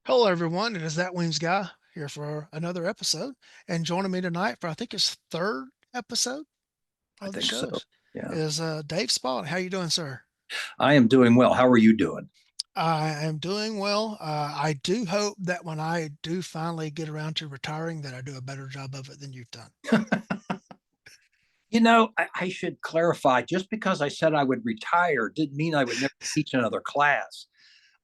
Hello, everyone. It is that Weems guy here for another episode. And joining me tonight for I think his third episode I of the think so. shows Yeah. is Dave Spaulding. How you doing, sir? I am doing well. How are you doing? I am doing well. I do hope that when I do finally get around to retiring, that I do a better job of it than you've done. I should clarify just because I said I would retire didn't mean I would never teach another class.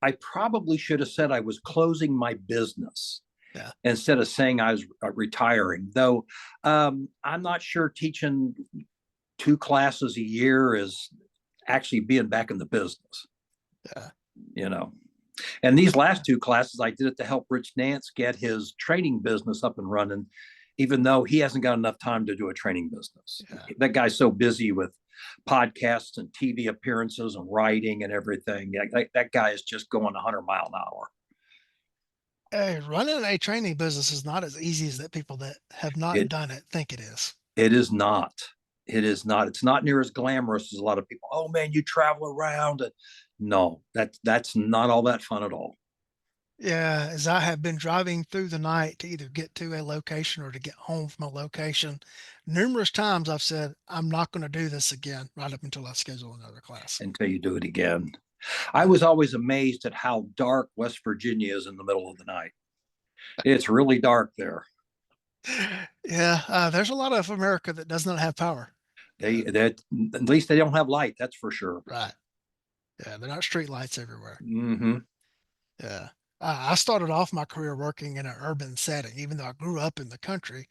I probably should have said I was closing my business Yeah. instead of saying I was retiring, though. I'm not sure teaching two classes a year is actually being back in the business, Yeah. you know. And these last two classes, I did it to help Rich Nance get his training business up and running, even though he hasn't got enough time to do a training business. Yeah. That guy's so busy with podcasts and TV appearances and writing and everything. That guy is just going 100 miles an hour. Hey, running a training business is not as easy as that people that have not It done it think it is. it is not. It is not. It's not near as glamorous as a lot of people. Oh man, you travel around. And no, that's not all that fun at all. Yeah, as I have been driving through the night to either get to a location or to get home from a location, numerous times I've said, I'm not going to do this again right up until I schedule another class. Until you do it again. I Yeah. was always amazed at how dark West Virginia is in the middle of the night. It's really dark there. Yeah, there's a lot of America that does not have power. They Uh, that at least they don't have light. That's for sure. right. Yeah, they're not street lights everywhere. Mm-hmm. Yeah. I started off my career working in an urban setting, even though I grew up in the country.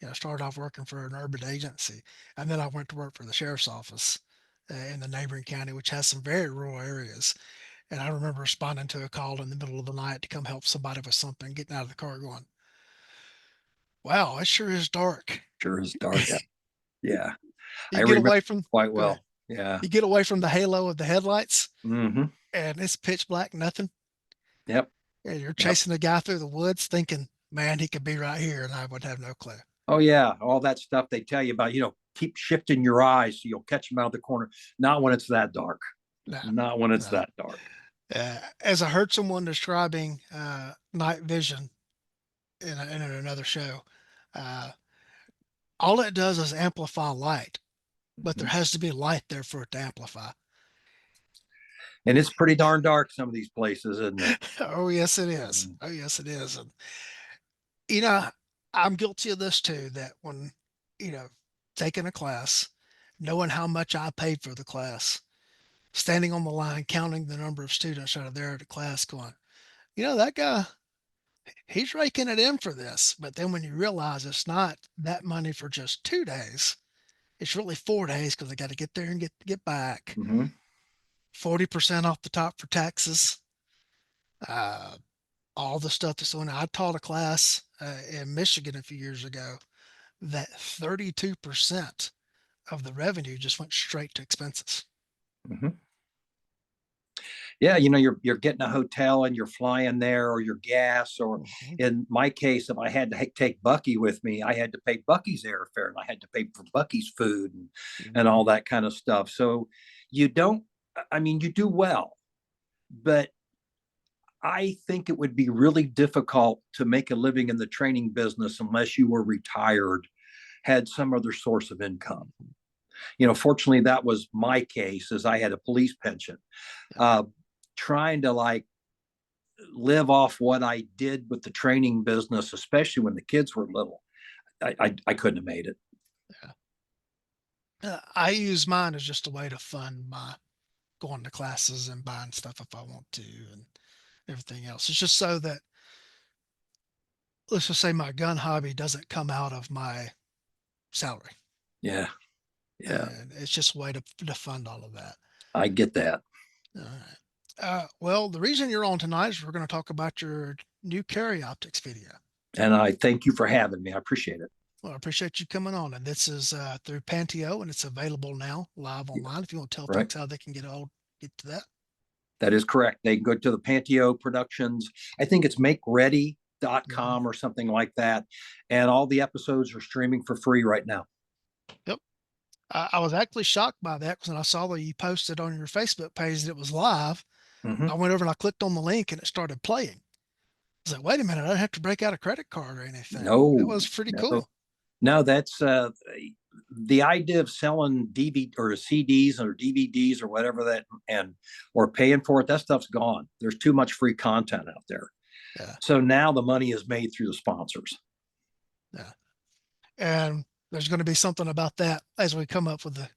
I started off working for an urban agency, and then I went to work for the sheriff's office in the neighboring county, which has some very rural areas. And I remember responding to a call in the middle of the night to come help somebody with something, getting out of the car going, wow, it sure is dark. Sure is dark out. Yeah, I You get remember away from, quite go ahead. well. Yeah. You get away from the halo of the headlights Mm-hmm. and it's pitch black, nothing. Yep. And you're Yep. chasing a guy through the woods thinking, man, he could be right here. And I would have no clue. Oh yeah, all that stuff they tell you about. Keep shifting your eyes so you'll catch them out of the corner. Not when it's that dark. No, Not when it's no. that dark. As I heard someone describing night vision in another show, uh, all it does is amplify light, but there Mm-hmm. has to be light there for it to amplify. And it's pretty darn dark some of these places, isn't it? Oh, yes, it is. Mm-hmm. Oh, yes, it is. And, you know, I'm guilty of this too, that when, you know, taking a class, knowing how much I paid for the class, standing on the line, counting the number of students that are there at the class going, that guy, he's raking it in for this. But then when you realize it's not that money for just 2 days, it's really 4 days because they got to get there and get back. Mm-hmm. 40% off the top for taxes. Uh, all the stuff that's on. I taught a class in Michigan a few years ago that 32% of the revenue just went straight to expenses. Mm-hmm. Yeah, you're getting a hotel and you're flying there, or your gas, or Mm-hmm. in my case, if I had to take Bucky with me, I had to pay Bucky's airfare and I had to pay for Bucky's food and Mm-hmm. all that kind of stuff. So you don't, I mean, you do well, but I think it would be really difficult to make a living in the training business unless you were retired, had some other source of income. Fortunately, that was my case, as I had a police pension. Yeah. Uh, Trying to like live off what I did with the training business, especially when the kids were little, I couldn't have made it. Yeah. I use mine as just a way to fund my going to classes and buying stuff if I want to and everything else. It's just so that, let's just say my gun hobby doesn't come out of my salary. Yeah, yeah, And it's just a way to fund all of that. I get that. All right. Well, the reason you're on tonight is we're going to talk about your new carry optics video. And I thank you for having me. I appreciate it. Well, I appreciate you coming on. And this is through Panteo, and it's available now live Yeah, online. If you want to tell right. folks how they can get to that. That is correct. They can go to the Panteo Productions. I think it's Mm-hmm. makeready.com or something like that. And all the episodes are streaming for free right now. Yep. I was actually shocked by that because when I saw that you posted on your Facebook page that it was live, Mm-hmm. I went over and I clicked on the link and it started playing. I was like, wait a minute, I don't have to break out a credit card or anything. That No, was pretty no, cool. no. That's the idea of selling DVD or CDs or DVDs or whatever that, and or paying for it. That stuff's gone. There's too much free content out there. Yeah, So now the money is made through the sponsors. yeah. And there's going to be something about that as we come up with the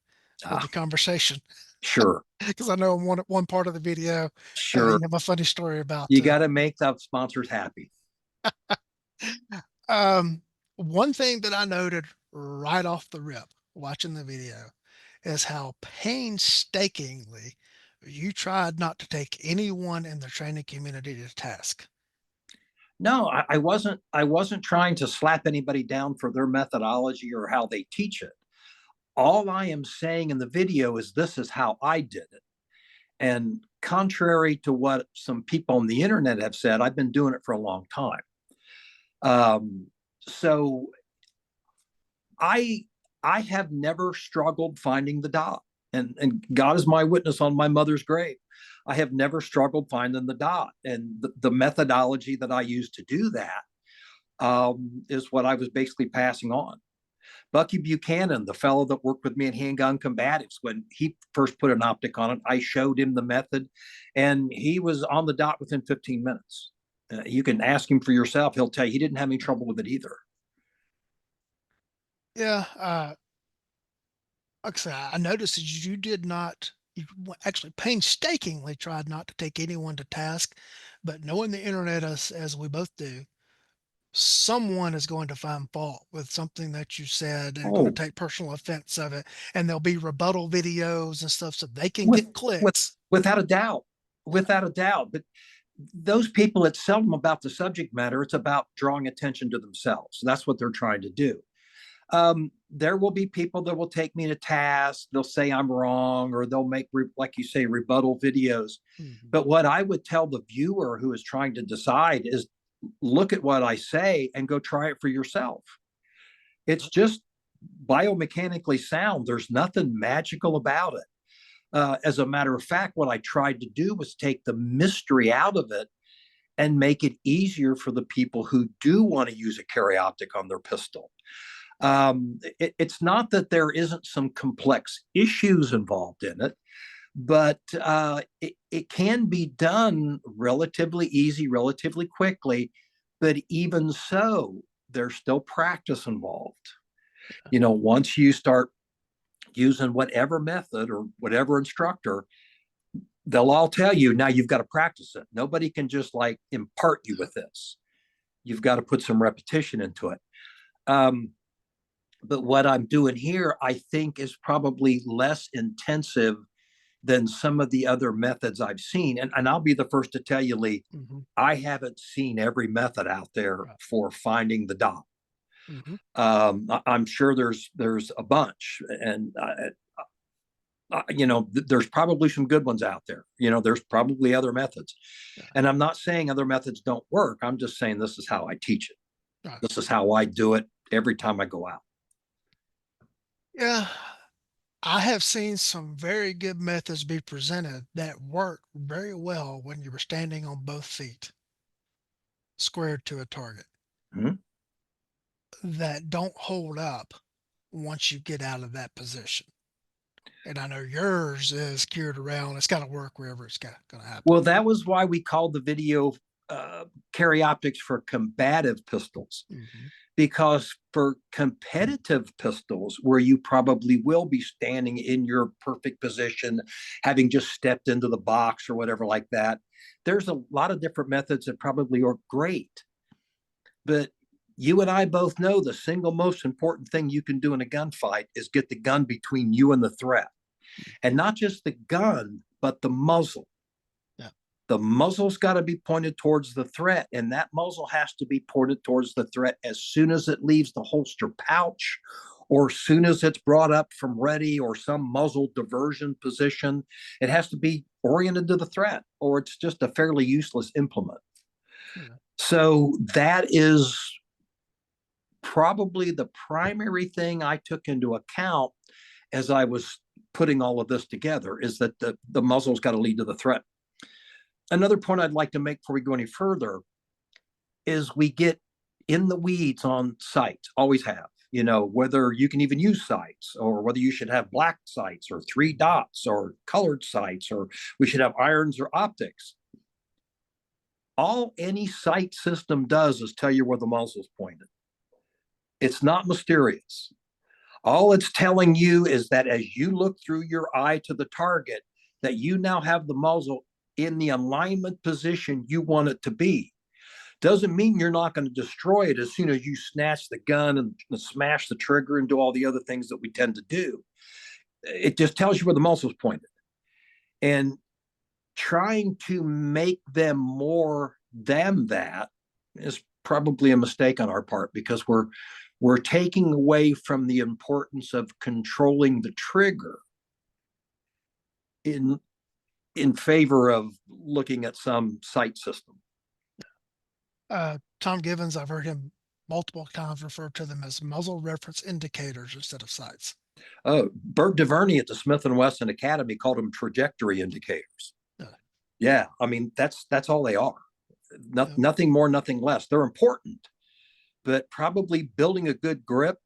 Ah, conversation, sure, because I know in one part of the video, sure. you have a funny story about. You got to make the sponsors happy. Um, One thing that I noted right off the rip watching the video is how painstakingly you tried not to take anyone in the training community to task. No, I wasn't. I wasn't trying to slap anybody down for their methodology or how they teach it. All I am saying in the video is this is how I did it. And contrary to what some people on the internet have said, I've been doing it for a long time. So I I have never struggled finding the dot. And God is my witness on my mother's grave. I have never struggled finding the dot. And the methodology that I use to do that is what I was basically passing on. Bucky Buchanan, the fellow that worked with me at Handgun Combatives, when he first put an optic on it, I showed him the method, and he was on the dot within 15 minutes. You can ask him for yourself; he'll tell you he didn't have any trouble with it either. Yeah, like I said, I noticed that you did not, you actually painstakingly tried not to take anyone to task, but knowing the internet as we both do, someone is going to find fault with something that you said and going to Oh, take personal offense of it. And there'll be rebuttal videos and stuff so they can with get with clicks. without a doubt, Yeah. without a doubt. But those people, it's seldom about the subject matter; it's about drawing attention to themselves. That's what they're trying to do. There will be people that will take me to task. They'll say I'm wrong, or they'll make, like you say, rebuttal videos. Mhm. But what I would tell the viewer who is trying to decide is look at what I say and go try it for yourself. It's just biomechanically sound. There's nothing magical about it. As a matter of fact, what I tried to do was take the mystery out of it and make it easier for the people who do want to use a carry optic on their pistol. It's not that there isn't some complex issues involved in it, but it can be done relatively easy, relatively quickly. But even so, there's still practice involved. Once you start using whatever method or whatever instructor, they'll all tell you now you've got to practice it. Nobody can just like impart you with this. You've got to put some repetition into it. Um, but what I'm doing here, I think, is probably less intensive than some of the other methods I've seen. And I'll be the first to tell you, Lee, Mhm. I haven't seen every method out there Right. for finding the dot. Mhm. I'm sure there's a bunch, and there's probably some good ones out there. There's probably other methods, Yeah. and I'm not saying other methods don't work. I'm just saying this is how I teach it. Right. This is how I do it every time I go out. Yeah. I have seen some very good methods be presented that work very well when you were standing on both feet, squared to a target, Hmm. that don't hold up once you get out of that position. And I know yours is geared around, it's got to work wherever it's going to happen. Well, that was why we called the video carry optics for combative pistols, Hmm. because for competitive pistols, where you probably will be standing in your perfect position, having just stepped into the box or whatever like that, there's a lot of different methods that probably are great. But you and I both know the single most important thing you can do in a gunfight is get the gun between you and the threat. And not just the gun, but the muzzle. Yeah. The muzzle's got to be pointed towards the threat, and that muzzle has to be pointed towards the threat as soon as it leaves the holster pouch, or as soon as it's brought up from ready or some muzzle diversion position. It has to be oriented to the threat, or it's just a fairly useless implement. Yeah. So that is probably the primary thing I took into account as I was putting all of this together, is that the muzzle's got to lead to the threat. Another point I'd like to make before we go any further, is we get in the weeds on sights, always have, you know, whether you can even use sights or whether you should have black sights or three dots or colored sights or we should have irons or optics. All any sight system does is tell you where the muzzle's pointed. It's not mysterious. All it's telling you is that as you look through your eye to the target, that you now have the muzzle in the alignment position you want it to be. Doesn't mean you're not going to destroy it as soon as you snatch the gun and smash the trigger and do all the other things that we tend to do. It just tells you where the muzzle's pointed. And trying to make them more than that is probably a mistake on our part because we're taking away from the importance of controlling the trigger in favor of looking at some sight system. Tom Givens, I've heard him multiple times refer to them as muzzle reference indicators instead of sights. Bert DeVerney at the Smith & Wesson Academy called them trajectory indicators. Yeah, I mean, that's all they are. Nothing more, nothing less. They're important, but probably building a good grip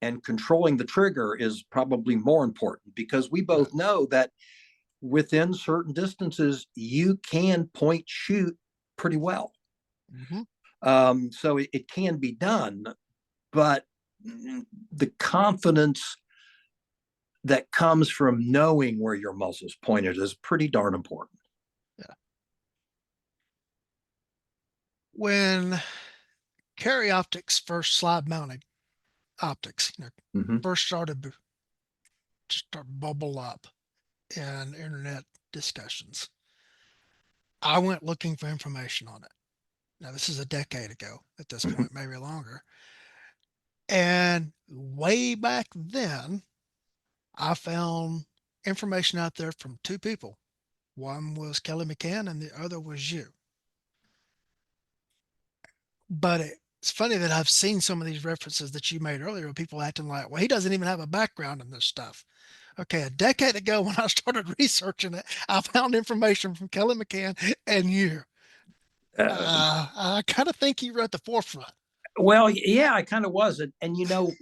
and controlling the trigger is probably more important because we both know that within certain distances, you can point shoot pretty well. So it can be done, but the confidence that comes from knowing where your muzzle's pointed is pretty darn important. Yeah. When carry optics first slide mounted optics, first started to start bubble up in internet discussions, I went looking for information on it. Now, this is a decade ago at this point, maybe longer. And way back then, I found information out there from two people. One was Kelly McCann and the other was you. But it's funny that I've seen some of these references that you made earlier of people acting like, well, he doesn't even have a background in this stuff. Okay, a decade ago when I started researching it, I found information from Kelly McCann and you. I kind of think you were at the forefront. Well, yeah, I kind of was. And, you know,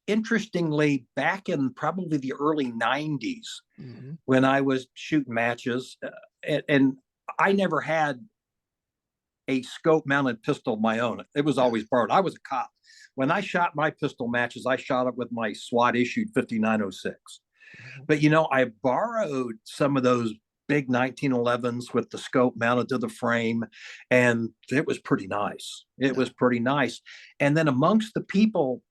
interestingly, back in probably the early 90s, when I was shooting matches, and I never had a scope mounted pistol of my own. It was always borrowed. I was a cop. When I shot my pistol matches, I shot it with my SWAT issued 5906. But, you know, I borrowed some of those big 1911s with the scope mounted to the frame, and it was pretty nice. It was pretty nice. And then amongst the people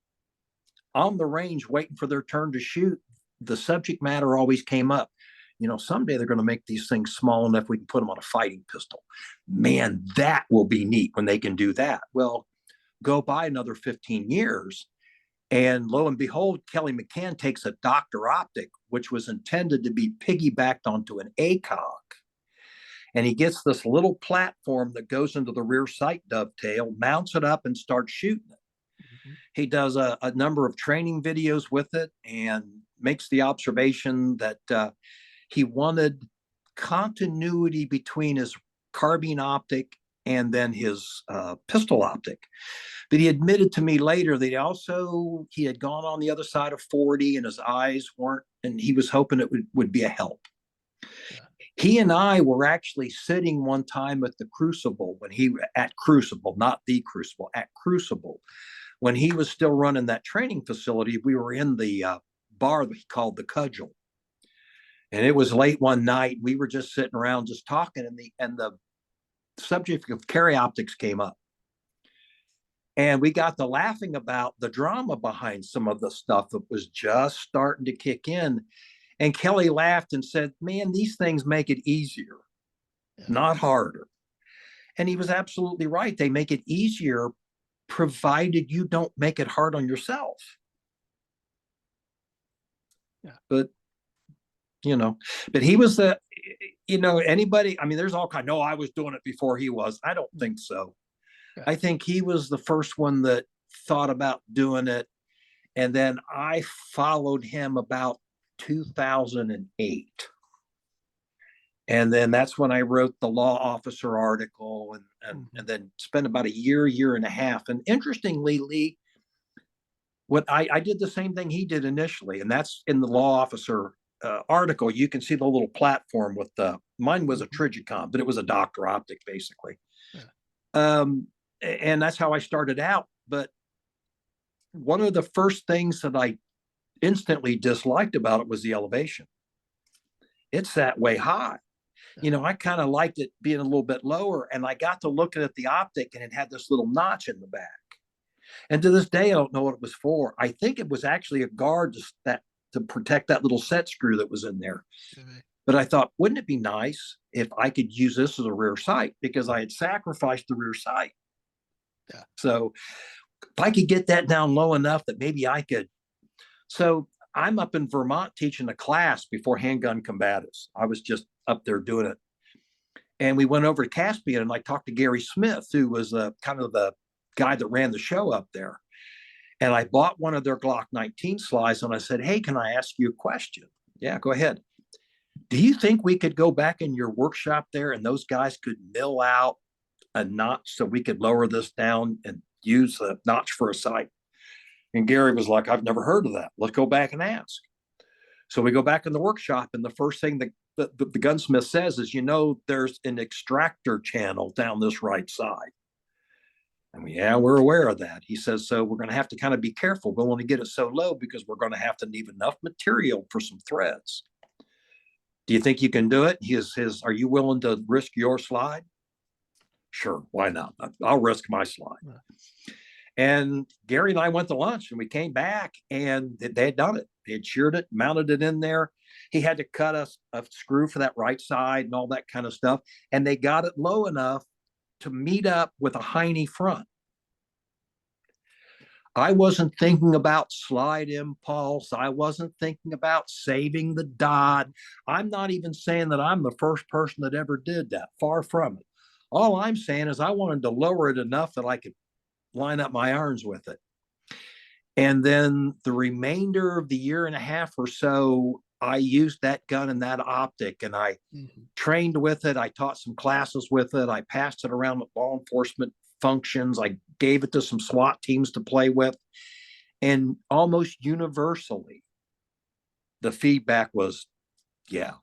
on the range waiting for their turn to shoot, the subject matter always came up. You know, someday they're going to make these things small enough we can put them on a fighting pistol. Man, that will be neat when they can do that. Well, go by another 15 years, and lo and behold, Kelly McCann takes a Dr. Optic, which was intended to be piggybacked onto an ACOG. And he gets this little platform that goes into the rear sight dovetail, mounts it up, and starts shooting it. He does a number of training videos with it and makes the observation that he wanted continuity between his carbine optic and then his pistol optic. But he admitted to me later that he had gone on the other side of 40 and his eyes weren't, and he was hoping it would be a help. He and I were actually sitting one time at the Crucible at Crucible, not the Crucible, at Crucible, when he was still running that training facility. We were in the bar that he called the Cudgel. And it was late one night. We were just sitting around just talking, and the subject of carry optics came up. And we got to laughing about the drama behind some of the stuff that was just starting to kick in. And Kelly laughed and said, man, these things make it easier, not harder. And he was absolutely right. They make it easier provided you don't make it hard on yourself. But he was anybody, I mean, there's all kind, no, I was doing it before he was. I don't think so. I think he was the first one that thought about doing it. And then I followed him about 2008. And then that's when I wrote the law officer article, and Mhm. then spent about a year and a half. And interestingly, Lee, what I did the same thing he did initially, and that's in the law officer article. You can see the little platform with the mine was a Mhm. Trigicom, but it was a Doctor Optic basically. Yeah. Um, and that's how I started out. But one of the first things that I instantly disliked about it was the elevation. It sat way high. Yeah. You know, I kind of liked it being a little bit lower, and I got to looking at the optic, and it had this little notch in the back. And to this day, I don't know what it was for. I think it was actually a guard to protect that little set screw that was in there. Maybe. But I thought, wouldn't it be nice if I could use this as a rear sight, because I had sacrificed the rear sight. Yeah. So if I could get that down low enough that maybe I could. So I'm up in Vermont teaching a class before handgun combatives. I was just up there doing it. And we went over to Caspian, and I talked to Gary Smith, who was kind of the guy that ran the show up there. And I bought one of their Glock 19 slides, and I said, "Hey, can I ask you a question?" "Yeah, go ahead." "Do you think we could go back in your workshop there and those guys could mill out a notch so we could lower this down and use the notch for a sight?" And Gary was like, "I've never heard of that. Let's go back and ask." So we go back in the workshop, and the first thing the gunsmith says is, "There's an extractor channel down this right side." And yeah, we're aware of that. He says, "So we're going to have to kind of be careful. We want to get it so low because we're going to have to leave enough material for some threads. Do you think you can do it?" Are you willing to risk your slide?" "Sure, why not? I'll risk my slide." Yeah. And Gary and I went to lunch, and we came back, and they had done it. They had sheared it, mounted it in there. He had to cut a screw for that right side and all that kind of stuff. And they got it low enough to meet up with a hiney front. I wasn't thinking about slide impulse. I wasn't thinking about saving the dot. I'm not even saying that I'm the first person that ever did that. Far from it. All I'm saying is I wanted to lower it enough that I could line up my irons with it. And then the remainder of the year and a half or so, I used that gun and that optic, and I Mhm. trained with it. I taught some classes with it. I passed it around at law enforcement functions. I gave it to some SWAT teams to play with. And almost universally, the feedback was, "Yeah,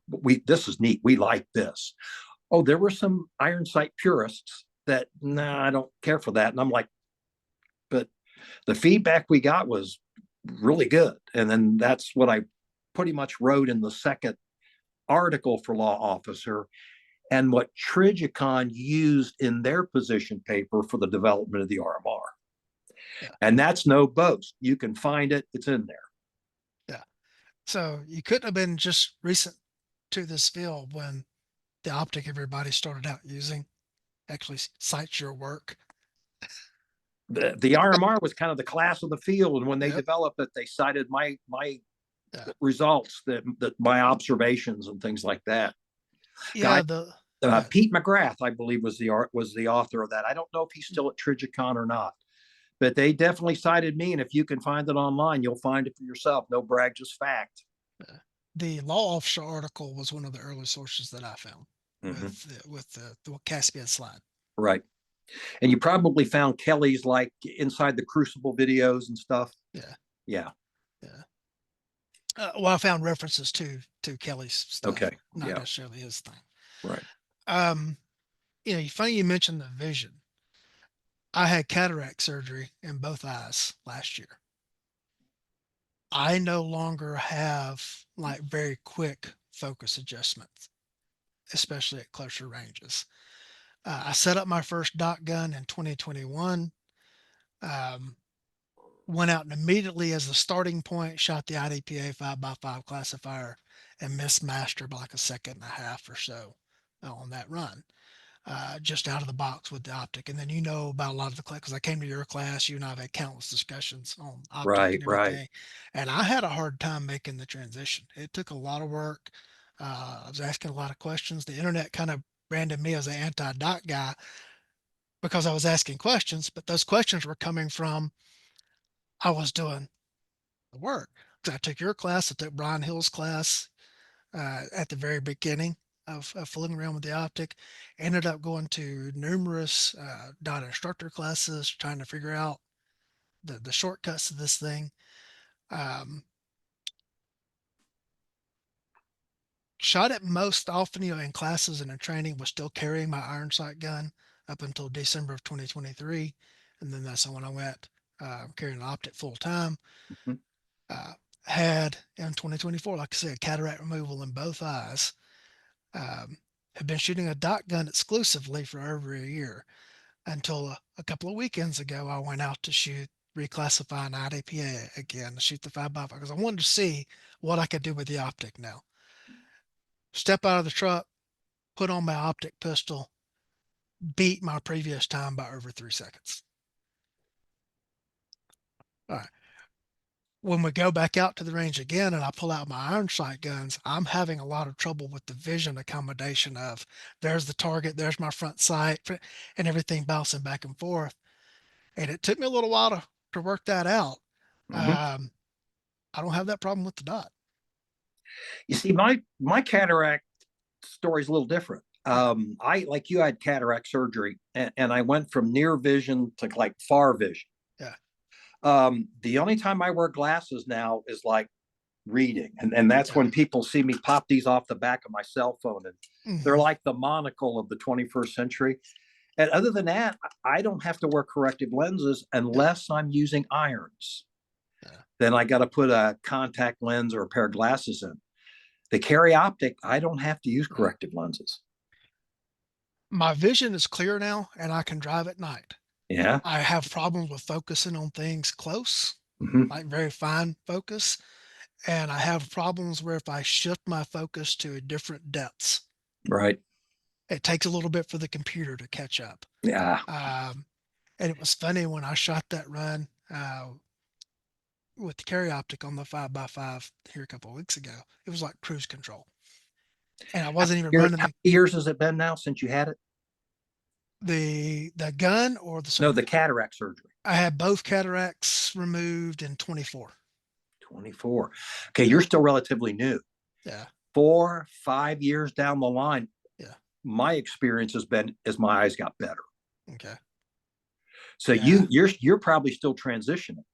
this is neat. We like this." Oh, there were some iron sight purists that, "Nah, I don't care for that." And I'm like, but the feedback we got was really good. And then that's what I pretty much wrote in the second article for Law Officer, and what Trigicon used in their position paper for the development of the RMR. Yeah. And that's no boast. You can find it, it's in there. Yeah. So you couldn't have been just recent to this field when the optic everybody started out using actually cites your work. The RMR was kind of the class of the field. And when they Yep. developed it, they cited my Yeah. results, that my observations and things like that. Yeah. Guy, The yeah. Pete McGrath, I believe, was the author of that. I don't know if he's still at Trigicon or not, but they definitely cited me. And if you can find it online, you'll find it for yourself. No brag, just fact. The law officer article was one of the early sources that I found Mm-hmm. with the Caspian slide. Right. And you probably found Kelly's like inside the Crucible videos and stuff. Yeah. Yeah. Yeah. Well, I found references to Kelly's stuff, Okay. not Yeah. necessarily his thing. Right. Um, funny you mentioned the vision. I had cataract surgery in both eyes last year. I no longer have like very quick focus adjustments, especially at closer ranges. I set up my first dot gun in 2021. Um, Went out and immediately as the starting point, shot the IDPA 5x5 classifier and missed master by like a second and a half or so on that run. Just out of the box with the optic. And then about a lot of the class because I came to your class. You and I have had countless discussions on optic Right. and Right. everything. And I had a hard time making the transition. It took a lot of work. I was asking a lot of questions. The internet kind of branded me as an anti-dot guy because I was asking questions, but those questions were coming from I was doing the work. I took your class. I took Brian Hill's class at the very beginning. of fooling around with the optic. Ended up going to numerous dot instructor classes, trying to figure out the shortcuts to this thing. Um, Shot it most often, in classes and in training, was still carrying my iron sight gun up until December of 2023. And then that's when I went carrying an optic full time. Mhm. Uh, had in 2024, like I said, cataract removal in both eyes. Um, have been shooting a dot gun exclusively for over a year until a couple of weekends ago, I went out to reclassify an IDPA again, to shoot the 5x5 because I wanted to see what I could do with the optic now. Step out of the truck, put on my optic pistol, beat my previous time by over 3 seconds. All right. When we go back out to the range again and I pull out my iron sight guns, I'm having a lot of trouble with the vision accommodation of there's the target, there's my front sight, and everything bouncing back and forth. And it took me a little while to work that out. Mhm. Um, I don't have that problem with the dot. You see, my cataract story is a little different. Yeah, I like you had cataract surgery, and I went from near vision to like far vision. yeah. The only time I wear glasses now is like reading, and that's Yeah. when people see me pop these off the back of my cell phone, and they're Hmm. like the monocle of the 21st century. And other than that, I don't have to wear corrective lenses Yeah. unless I'm using irons. Yeah. Then I got to put a contact lens or a pair of glasses in. The carry optic, I don't have to use Yeah. corrective lenses. My vision is clear now and I can drive at night. Yeah. I have problems with focusing on things close, Mm-hmm. like very fine focus. And I have problems where if I shift my focus to a different depths, Right. it takes a little bit for the computer to catch up. Yeah. Um, and it was funny when I shot that run with the carry optic on the 5x5 here a couple of weeks ago. It was like cruise control. And I wasn't even running How many years has it been now since you had it? the gun or the No, the surgery. cataract surgery. I had both cataracts removed in 24. 24. Okay, you're Yeah. still relatively new. Yeah. 4, 5 years down the line, Yeah. my experience has been as my eyes got better. Okay. So Yeah. you're probably still transitioning.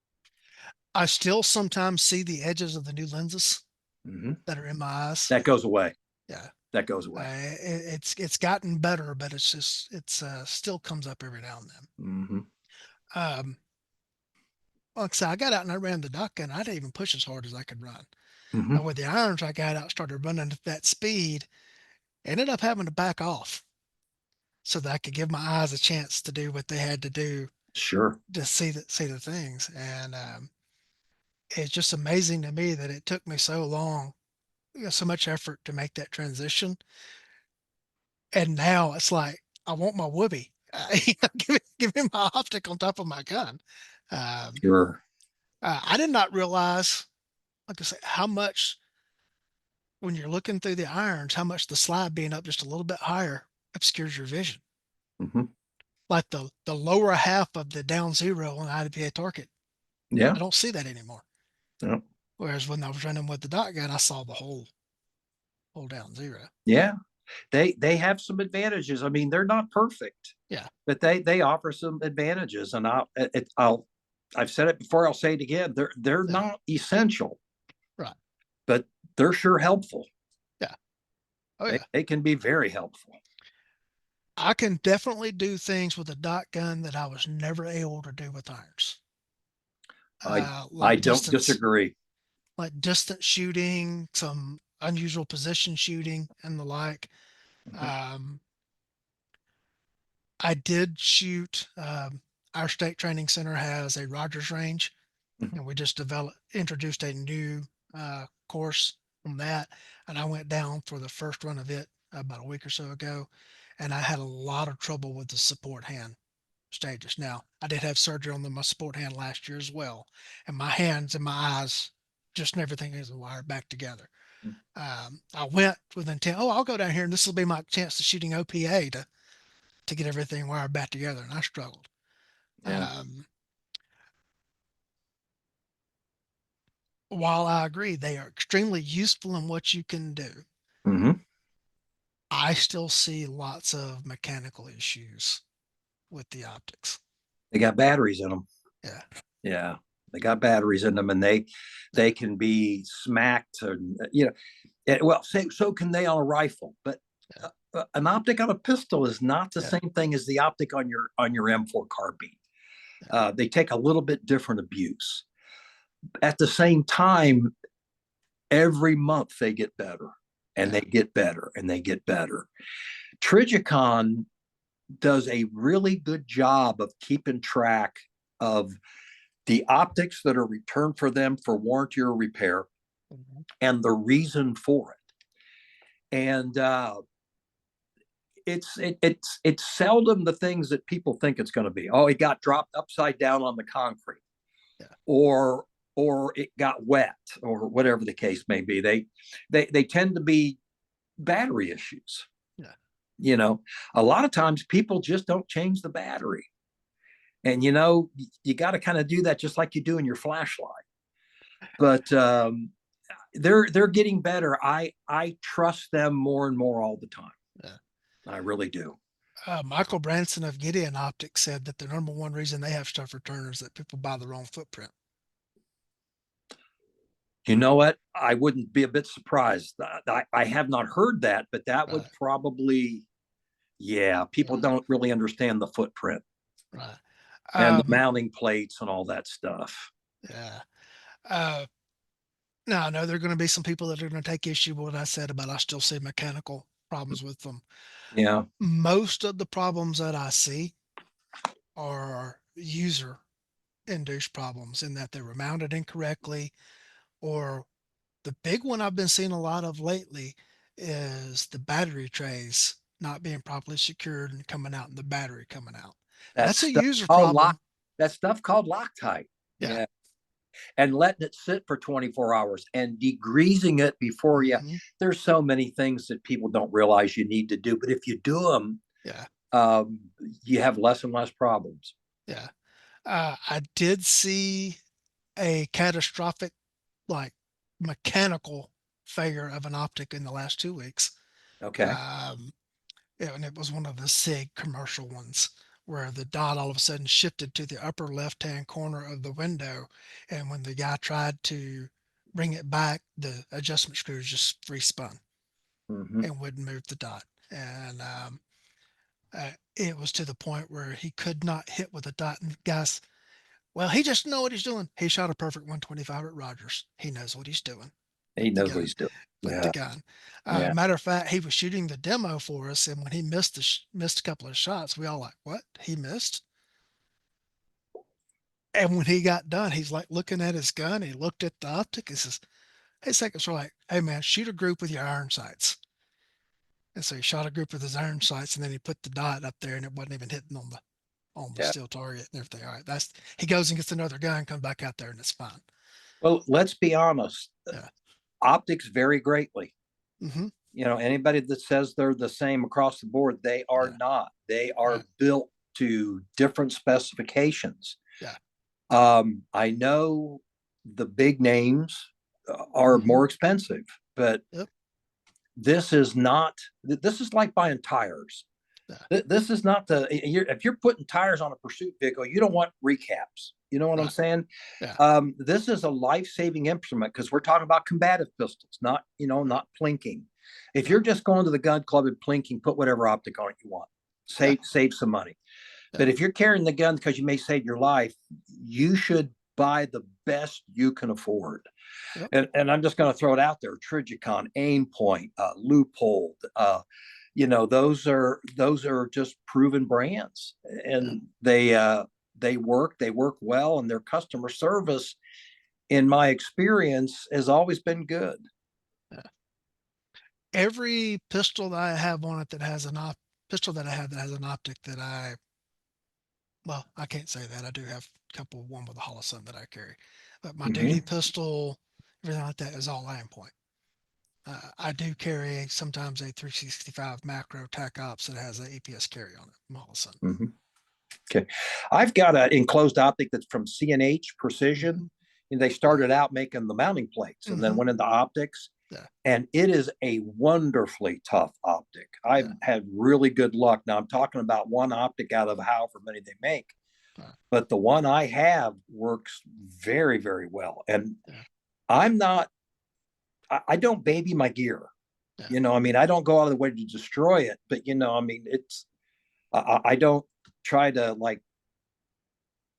I still sometimes see the edges of the new lenses Mm-hmm. that are in my eyes. That goes away. Yeah. That goes away. It's gotten better, but it's still comes up every now and then. Mm-hmm. Um, like I said, I got out and I ran the duck and I didn't even push as hard as I could run. Mm-hmm. Now with the irons, I got out, started running at that speed, ended up having to back off so that I could give my eyes a chance to do what they had to do Sure. to see the things. And it's just amazing to me that it took me so long, so much effort to make that transition. And now it's like I want my whoopee. Give me my optic on top of my gun. Um, Sure. I did not realize, like I said, how much when you're looking through the irons, how much the slide being up just a little bit higher obscures your vision. Mm-hmm. Like the lower half of the down zero on IDPA target, Yeah. I don't see that anymore. Yeah. Whereas when I was running with the dot gun, I saw the whole down zero. Yeah. They have some advantages. I mean, they're not perfect, Yeah, but they offer some advantages. And I've said it before. I'll say it again. They're yeah, not essential, right. but they're sure helpful. Yeah. Oh They yeah. they can be very helpful. I can definitely do things with a dot gun that I was never able to do with irons. I I Like don't disagree. distance shooting, some unusual position shooting, and the like. Mm-hmm. Um, I did shoot. Our state training center has a Rogers range, and we just introduced a new course on that. And I went down for the first run of it about a week or so ago, and I had a lot of trouble with the support hand stages. Now, I did have surgery on my support hand last year as well, and my hands and my eyes, just everything is wired back together. I went with intent. Oh, I'll go down here, and this will be my chance to shooting OPA to get everything wired back together, and I struggled. Yeah. Um, while I agree they are extremely useful in what you can do, Mm-hmm. I still see lots of mechanical issues with the optics. They got batteries in them. Yeah, Yeah, they got batteries in them, and they yeah, can be smacked, or well, so can they on a rifle, but yeah, an optic on a pistol is not the yeah, same thing as the optic on your M4 carbine. yeah, They take a little bit different abuse. At the same time, every month they get better, and yeah. they get better, and they get better. Trigicon does a really good job of keeping track of the optics that are returned for them for warranty or repair Mhm. and the reason for it. And it's seldom the things that people think it's going to be. Oh, it got dropped upside down on the concrete, Yeah, or it got wet, or whatever the case may be. They tend to be battery issues. yeah. You know, a lot of times people just don't change the battery, and you got to kind of do that just like you do in your flashlight. But they're getting better. I trust them more and more all the time. Yeah. I really do. Michael Branson of Gideon Optics said that the number one reason they have stuff returned is that people buy the wrong footprint. You know what? I wouldn't be a bit surprised. I have not heard that, but that would Right, probably, yeah, people yeah, don't really understand the footprint right. and the Um, mounting plates and all that stuff. yeah. Uh, Now, I know there are going to be some people that are going to take issue with what I said about I still see mechanical problems with them. Yeah, Most of the problems that I see are user induced problems in that they were mounted incorrectly, or the big one I've been seeing a lot of lately is the battery trays not being properly secured and coming out and the battery coming out. that That's a stuff user called lock. problem. That stuff called Loctite. Yeah. Yeah, and letting it sit for 24 hours and degreasing it before you. Hmm. There's so many things that people don't realize you need to do, but if you do them, Yeah. um, you have less and less problems. Yeah. I did see a catastrophic, like, mechanical failure of an optic in the last 2 weeks. Okay. Um, and it was one of the SIG commercial ones where the dot all of a sudden shifted to the upper left hand corner of the window. And when the guy tried to bring it back, the adjustment screws just free spun Mm-hmm. and wouldn't move the dot. And it was to the point where he could not hit with a dot. And guys, well, he just know what he's doing. He shot a perfect 125 at Rogers. He knows what he's doing with He the knows what gun. he's doing. With the Yeah. gun. Yeah. Matter of fact, he was shooting the demo for us, and when he missed a couple of shots, we all like, "What? He missed?" And when he got done, he's like looking at his gun. He looked at the optic. He says, "Hey, seconds were like, hey man, shoot a group with your iron sights." And so he shot a group with his iron sights, and then he put the dot up there, and it wasn't even hitting on the Yeah. steel target and everything. All right, that's he goes and gets another gun, comes back out there, and it's fine. Well, let's be honest. Yeah. Optics vary greatly. Mm-hmm. Anybody that says they're the same across the board, they are Yeah. not. They are Right. built to different specifications. Yeah. I know the big names are Mm-hmm. more expensive, but Yep. this is not. This is like buying tires. Yeah. This is not if you're putting tires on a pursuit vehicle, you don't want recaps. You know what I'm Right. saying? Yeah. This is a life-saving instrument because we're talking about combative pistols, not Right. not plinking. If Yep. you're just going to the gun club and plinking, put whatever optic on it you want. Yeah. Save some money. Yeah. But if you're carrying the gun because you may save your life, you should buy the best you can afford. Yep. And I'm just going to throw it out there: Trigicon, Aim Point, Loophole. Those are just proven brands, Yeah. and they work well, and their customer service, in my experience, has always been good. Yeah. Every pistol that I have on it that has pistol that I have that has an optic that well, I can't say that. I do have a couple, one with a Holosun that I carry, but my duty Mm-hmm. pistol, everything like that is all Aim Point. I do carry sometimes a 365 macro tac ops that has an APS carry on it, Holosun. Mm-hmm. Okay, I've got an enclosed optic that's from C&H Precision, Mm-hmm. and they Yeah. started out making the mounting plates, and then Mm-hmm. went into optics. Yeah. And it is a wonderfully tough optic. I've Yeah. had really good luck. Now I'm talking about one optic out of however many they make, Yeah. but the one I have works very, very well. And Yeah. I'm not, I don't baby my gear. Yeah. I mean, I don't go out of the way to destroy it, but I mean, I don't try to like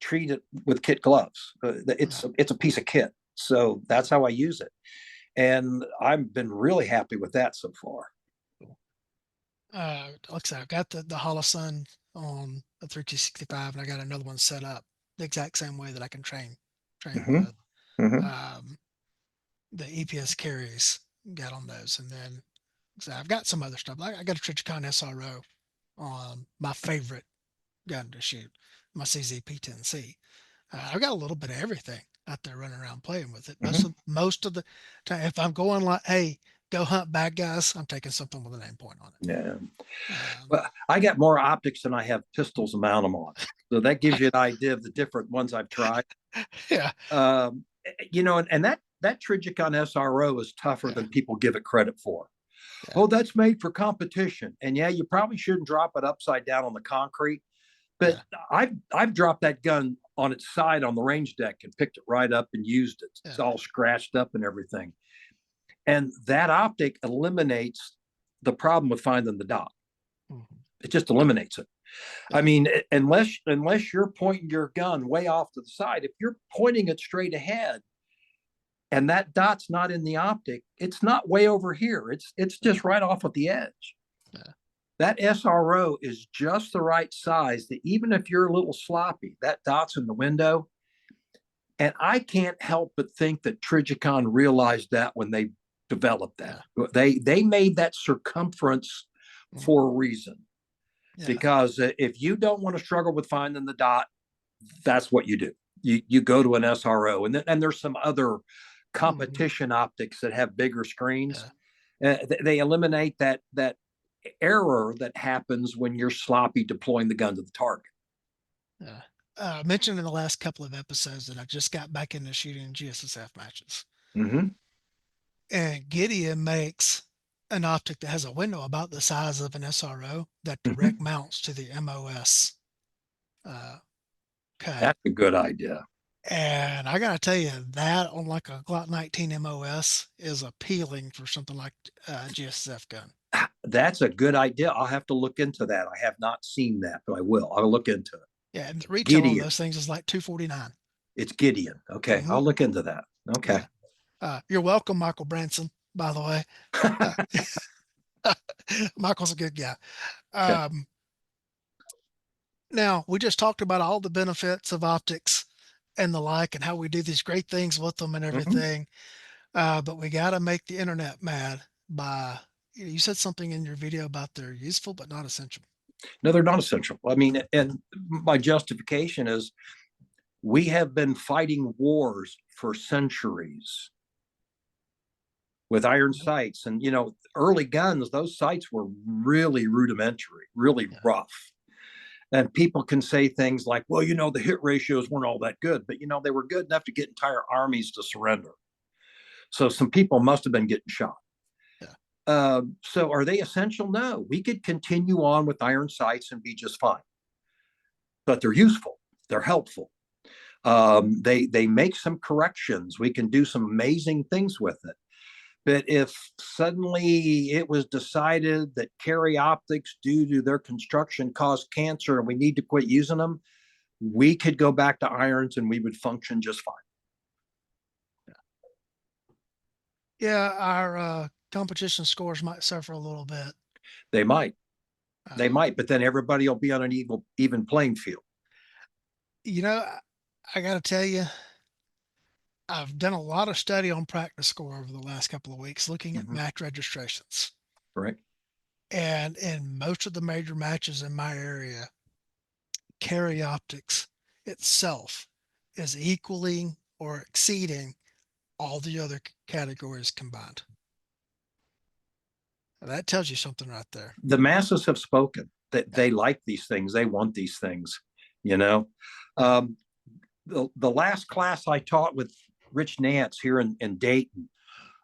treat it with kit gloves. Yeah. It's a piece of kit, so that's how I use it, and I've been really happy with that so far. Like I said, I've got the Holosun on the 3265, and I got another one set up the exact same way that I can train Mm-hmm. with. Mm-hmm. Um, the EPS carries got on those, and then so I've got some other stuff. I got a Trijicon SRO on my favorite gun to shoot, my CZP10C. I've got a little bit of everything out there running around playing with it. Mm-hmm. Most of the time, if I'm going like, hey, go hunt bad guys, I'm taking something with a name point on Yeah. it. Well, I got more optics than I have pistols to mount them on, so that gives you an idea of the different ones I've tried. Yeah, Um, and that Trigicon SRO is tougher yeah, than people give it credit for. yeah, Oh, that's made for competition, and yeah, you probably shouldn't drop it upside down on the concrete. But yeah, I've dropped that gun on its side on the range deck and picked it right up and used it. It's yeah. all scratched up and everything. And that optic eliminates the problem with finding the dot. Mhm. It just eliminates it. I Yeah, mean, unless you're pointing your gun way off to the side, if you're pointing it straight ahead and that dot's not in the optic, it's not way over here. It's yeah, just right off at the edge. yeah, That SRO is just the right size that even if you're a little sloppy, that dot's in the window. And I can't help but think that Trigicon realized that when they developed that. yeah, They made that circumference mhm, for a reason. yeah, Because if you don't want to struggle with finding the dot, that's what you do. You go to an SRO, and there's some other mhm, competition optics that have bigger screens. yeah, They eliminate that error that happens when you're sloppy deploying the gun to the target. yeah. I mentioned in the last couple of episodes that I just got back into shooting GSSF matches. Mm-hmm. And Gideon makes an optic that has a window about the size of an SRO that direct Mm-hmm. mounts to the MOS cut. That's a good idea. And I gotta tell you, that on like a Glock 19 MOS is appealing for something like GSF gun. That's a good idea. I'll have to look into that. I have not seen that, but I will. I'll look into it. Yeah, and the retail on Gideon. those things is like 249. It's Gideon. Okay, Mm-hmm. I'll look into that. Okay. Yeah. You're welcome, Michael Branson, by the way. Uh, Michael's a good guy. Okay. Um, Now, we just talked about all the benefits of optics and the like, and how we do these great things with them and Mm-hmm. everything. But we got to make the internet mad by, you said something in your video about they're useful but not essential. No, they're not essential. I mean, and my justification is we have been fighting wars for centuries with iron Mhm. sights. And, early guns, those sights were really rudimentary, really Yeah, rough. And people can say things like, well, the hit ratios weren't all that good, but, they were good enough to get entire armies to surrender. So some people must have been getting shot. yeah, So are they essential? No, we could continue on with iron sights and be just fine, but they're useful. They're helpful. They make some corrections. We can do some amazing things with it. But if suddenly it was decided that carry optics due to their construction caused cancer and we need to quit using them, we could go back to irons and we would function just fine. yeah. Our competition scores might suffer a little bit. They might, they Um, might, but then everybody will be on an even playing field. you know, I got to tell you, I've done a lot of study on practice score over the last couple of weeks, looking at Mm-hmm. match registrations. Right. And in most of the major matches in my area, carry optics itself is equaling or exceeding all the other categories combined. That tells you something right there. The masses have spoken that Yeah, they like these things. They want these things, you know. yeah, Um, the last class I taught with Rich Nance here in Dayton,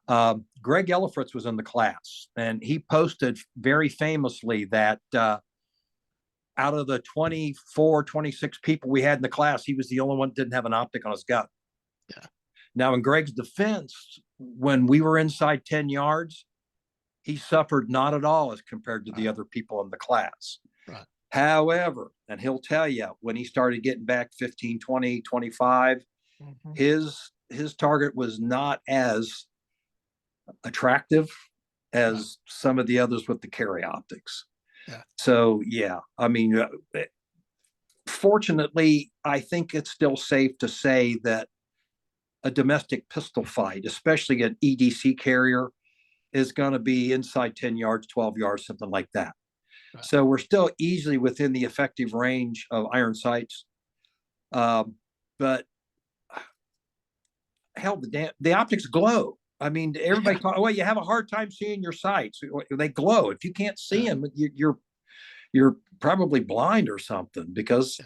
Greg Ellifritz was in the class, and he posted very famously that out of the 24, 26 people we had in the class, he was the only one that didn't have an optic on his gun. Yeah. Now, in Greg's defense, when we were inside 10 yards, he suffered not at all as compared to the other people in the class. Right. However, and he'll tell you, when he started getting back 15, 20, 25, his target was not as attractive as some of the others with the carry optics. Yeah. So, yeah, I mean, fortunately, I think it's still safe to say that a domestic pistol fight, especially an EDC carrier, is going to be inside 10 yards, 12 yards, something like that. Right. So we're still easily within the effective range of iron sights. But hell, the optics glow. I mean, everybody talk, well, you have a hard time seeing your sights. They glow. If you can't see them, you're probably blind or something, because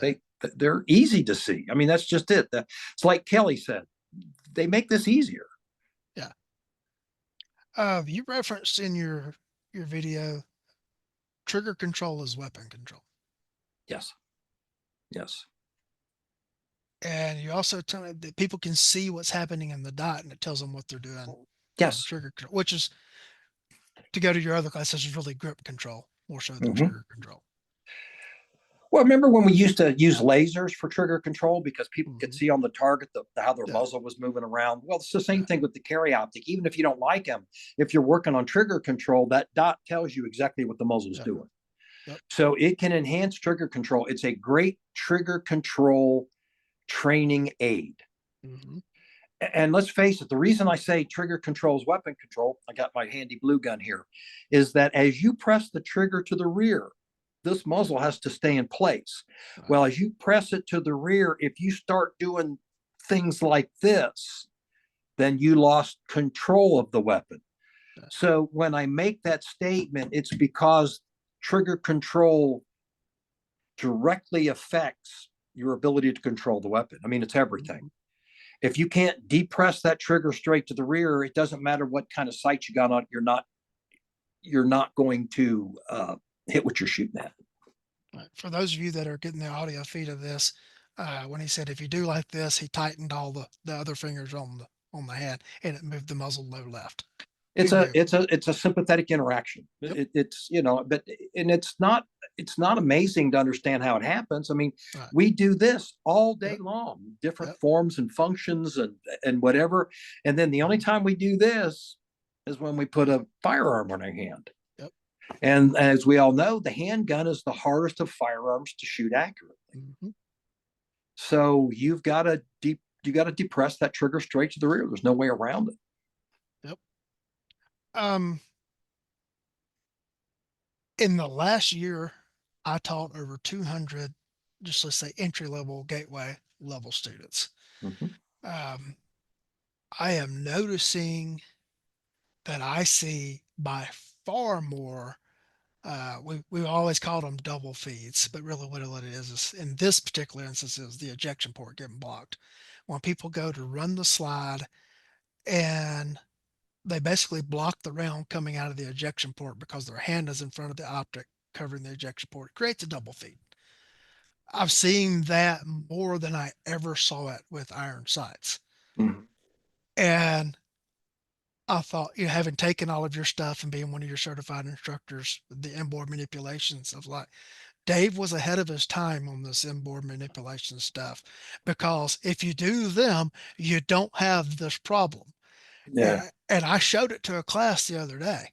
they're easy to see. I mean, that's just it. It's like Kelly said, they make this easier. Yeah. You referenced in your video, trigger control is weapon control. Yes. Yes. And you also tell me that people can see what's happening in the dot, and it tells them what they're doing on the Yes. trigger control, which is, to go to your other classes, is really grip control more so than Mm-hmm. trigger control. Well, remember when we used to use lasers for trigger control because people could see on the target how their muzzle was moving around? Well, it's the same thing with the carry optic. Even if you don't like them, if you're working on trigger control, that dot tells you exactly what the muzzle's doing. Yep. So it can enhance trigger control. It's a great trigger control training aid. And let's face it, the reason I say trigger control is weapon control, I got my handy blue gun here, is that as you press the trigger to the rear, this muzzle has to stay in place. Well, as you press it to the rear, if you start doing things like this, then you lost control of the weapon. So when I make that statement, it's because trigger control directly affects your ability to control the weapon. I mean, it's everything. If you can't depress that trigger straight to the rear, it doesn't matter what kind of sight you got on, you're not going to hit what you're shooting at. For those of you that are getting the audio feed of this, when he said, if you do like this, he tightened all the other fingers on the hand, and it moved the muzzle low left. It's a sympathetic interaction. It's but and it's not amazing to understand how it happens. I mean, we do this all day long, different forms and functions and whatever. And then the only time we do this is when we put a firearm on our hand. And as we all know, the handgun is the hardest of firearms to shoot accurately. So you've got to depress that trigger straight to the rear. There's no way around it. In the last year, I taught over 200, just let's say entry level, gateway level students. I am noticing that I see by far more. We always called them double feeds, but really what it is in this particular instance is the ejection port getting blocked. When people go to run the slide and they basically block the round coming out of the ejection port because their hand is in front of the optic covering the ejection port, it creates a double feed. I've seen that more than I ever saw it with iron sights. And I thought, having taken all of your stuff and being one of your certified instructors, the inboard manipulations of like, Dave was ahead of his time on this inboard manipulation stuff, because if you do them, you don't have this problem. And I showed it to a class the other day.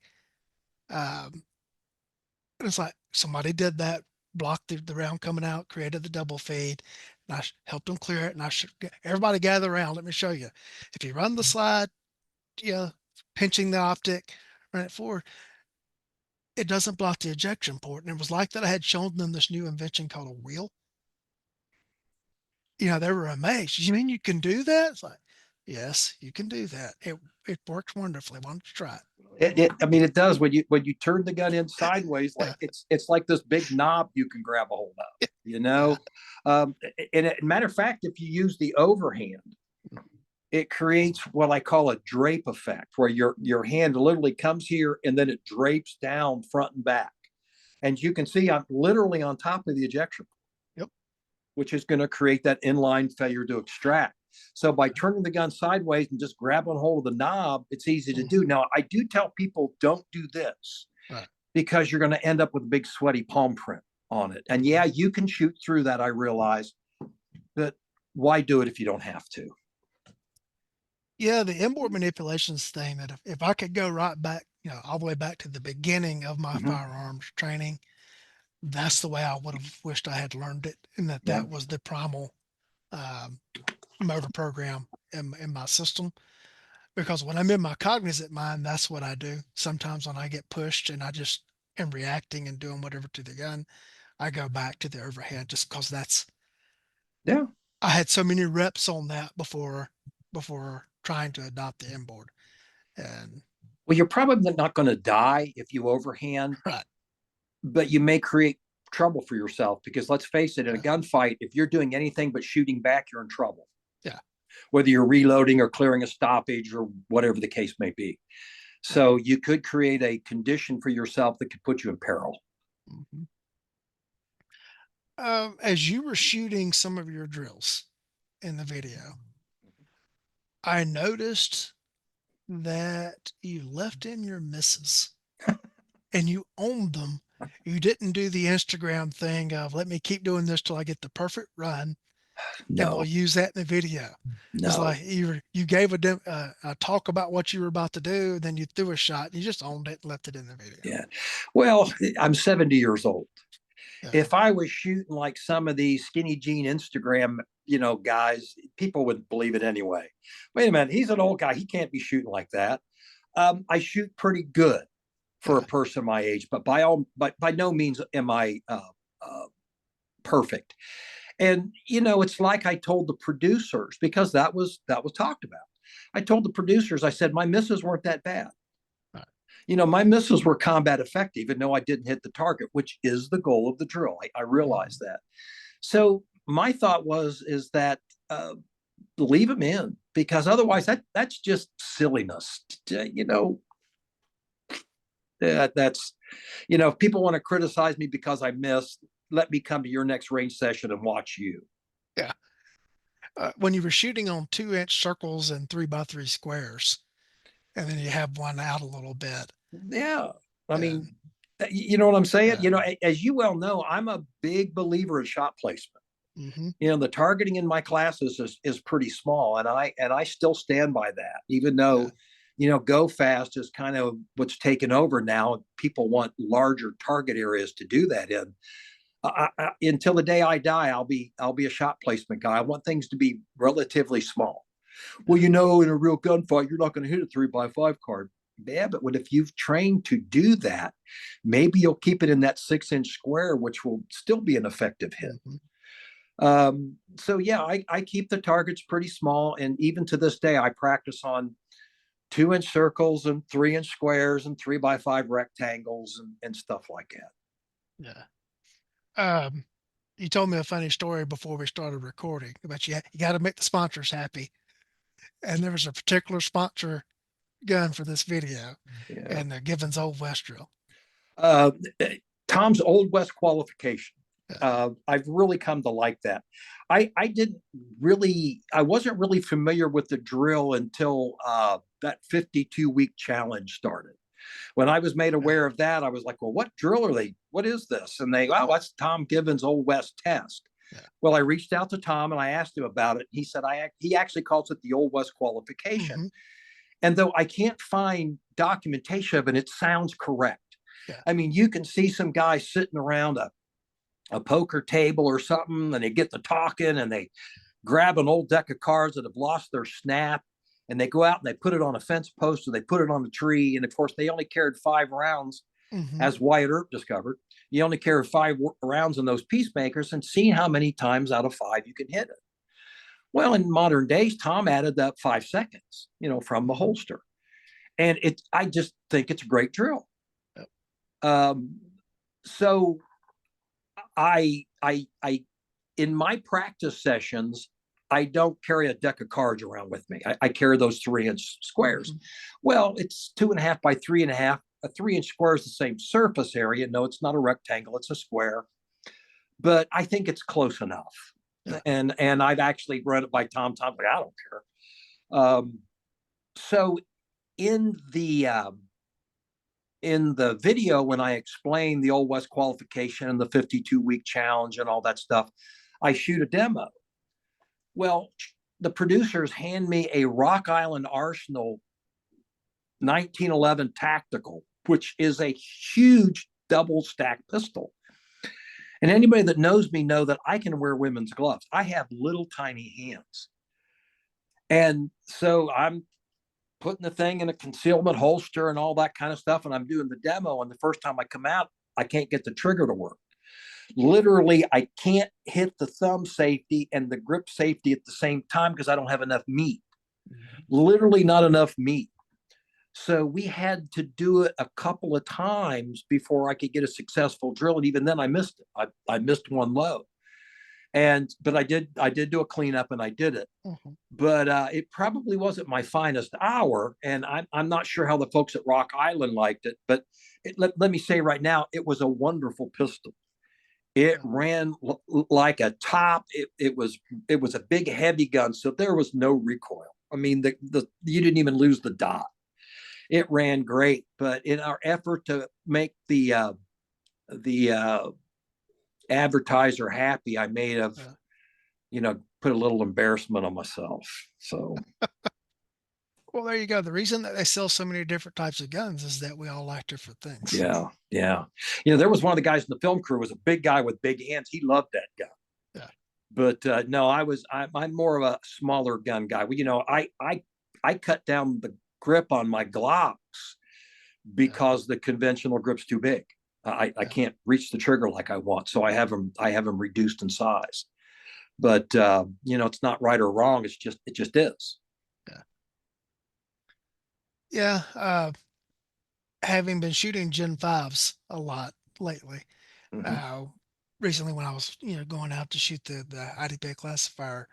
It's like somebody did that, blocked the round coming out, created the double feed, and I helped them clear it. And everybody gather around. Let me show you. If you run the slide, pinching the optic, run it forward, it doesn't block the ejection port. And it was like that. I had shown them this new invention called a wheel. They were amazed. You mean you can do that? It's like, yes, you can do that. It works wonderfully. Why don't you try it? I mean, it does when you turn the gun in sideways, like it's like this big knob you can grab a hold of, And matter of fact, if you use the overhand, it creates what I call a drape effect, where your hand literally comes here and then it drapes down front and back. And you can see I'm literally on top of the ejection, Yep. which is going to create that inline failure to extract. So by turning the gun sideways and just grabbing hold of the knob, it's easy to do. Now, I do tell people don't do this Right. because you're going to end up with a big sweaty palm print on it. And yeah, you can shoot through that, I realize, but why do it if you don't have to? Yeah, the inboard manipulations thing, that if I could go right back, all the way back to the beginning of my Mm-hmm. firearms training, that's the way I would have wished I had learned it, and Yeah. that was the primal um, motor program in my system. Because when I'm in my cognizant mind, that's what I do. Sometimes when I get pushed and I just am reacting and doing whatever to the gun, I go back to the overhead, just because Yeah. I had so many reps on that before trying to adopt the inboard. And Well, you're probably not going to die if you overhand, right, but you may create trouble for yourself because let's face it, in a yeah, gunfight, if you're doing anything but shooting back, you're in trouble, yeah, whether you're reloading or clearing a stoppage or whatever the case may be. yeah. So you could create a condition for yourself that could put you in peril. Mhm. As you were shooting some of your drills in the video, I noticed that you left in your misses and you owned them. You didn't do the Instagram thing of let me keep doing this till I get the perfect run, and we'll No, use that in the video. It's no. like you gave a talk about what you were about to do, then you threw a shot. And you just owned it and left it in the video. Yeah. Well, I'm 70 years old. Yeah, If I was shooting like some of these skinny jean Instagram, guys, people wouldn't believe it anyway. Wait a minute, he's an old guy. He can't be shooting like that. I shoot pretty good for a yeah, person my age, but by no means am I uh, perfect. And it's like I told the producers because that was talked about. I told the producers, I said my misses weren't that bad. right. My missiles were combat effective, even though I didn't hit the target, which is the goal of the drill. I realized Mhm. that. So my thought is that leave them in because otherwise that's just silliness. That's if people want to criticize me because I missed, let me come to your next range session and watch you. Yeah. When you were shooting on 2-inch circles and 3x3 squares, and then you have one out a little bit, Yeah, I and mean, you know what I'm saying. yeah, As you well know, I'm a big believer in shot placement. hmm, The targeting in my classes is pretty small, and I still stand by that, even yeah, though go fast is kind of what's taken over now. People want larger target areas to do that in. Until the day I die, I'll be a shot placement guy. I want things to be relatively small. Well, yeah, in a real gunfight, you're not going to hit a 3x5 card. Yeah, but what if you've trained to do that? Maybe you'll keep it in that 6-inch square, which will still be an effective hit. hmm, So yeah, I keep the targets pretty small, and even to this day, I practice on 2-inch circles and 3-inch squares and 3x5 rectangles and stuff like that. yeah. Um, you told me a funny story before we started recording, but you got to make the sponsors happy. And there was a particular sponsor gun for this video, Yeah. and the Gibbons Old West drill. Uh, Tom's Old West qualification. Yeah, I've really come to like that. I wasn't really familiar with the drill until that 52-week challenge started. When I was made yeah, aware of that, I was like, well, what drill are they? What is this? And oh, that's Tom Gibbons' Old West test. yeah. Well, I reached out to Tom and I asked him about it. He said he actually calls it the Old West qualification. Hmm, And though I can't find documentation of it, it sounds correct. yeah, I mean, you can see some guys sitting around a poker table or something, and they get to talking and they grab an old deck of cards that have lost their snap, and they go out and they put it on a fence post or they put it on a tree. And of course, they only carried 5 rounds, hmm, as Wyatt Earp discovered. You only carry 5 rounds in those peacemakers and see how many times out of 5 you can hit it. Well, in modern days, Tom added that 5 seconds, from the hmm, holster. And I just think it's a great drill. yep, Um, so I in my practice sessions, I don't carry a deck of cards around with me. I carry those 3-inch squares. Mm-hmm. Well, it's 2.5 by 3.5. A 3-inch square is the same surface area. No, it's not a rectangle, it's a square, but I think it's close enough. Yeah. And I've actually run it by Tom. Tom's like, I don't care. So in the video, when I explain the Old West qualification and the 52-week challenge and all that stuff, I shoot a demo. Well, the producers hand me a Rock Island Arsenal 1911 tactical, which is a huge double stack pistol. And anybody that knows me know that I can wear women's gloves. I have little tiny hands. And so I'm putting the thing in a concealment holster and all that kind of stuff. And I'm doing the demo. And the first time I come out, I can't get the trigger to work. Literally, I can't hit the thumb safety and the grip safety at the same time because I don't have enough meat. Mm-hmm. Literally not enough meat. So we had to do it a couple of times before I could get a successful drill. And even then I missed it. I missed one low. But I did do a cleanup and I did it. Mm-hmm. But it probably wasn't my finest hour. And I'm not sure how the folks at Rock Island liked it. But let me say right now, it was a wonderful pistol. It ran like a top. It was a big heavy gun, so there was no recoil. I mean, you didn't even lose the dot. It ran great, but in our effort to make the advertiser happy, I may have, put a little embarrassment on myself. So, Well, there you go. The reason that they sell so many different types of guns is that we all like different things. yeah. There was one of the guys in the film crew was a big guy with big hands. He loved that gun. Yeah. But no, I'm more of a smaller gun guy. I cut down the grip on my Glocks because the conventional grip's too big. I can't reach the trigger like I want, so I have them reduced in size. But it's not right or wrong. It just is. Yeah. Having been shooting Gen 5s a lot lately, Mm-hmm. recently when I was, going out to shoot the IDPA classifier,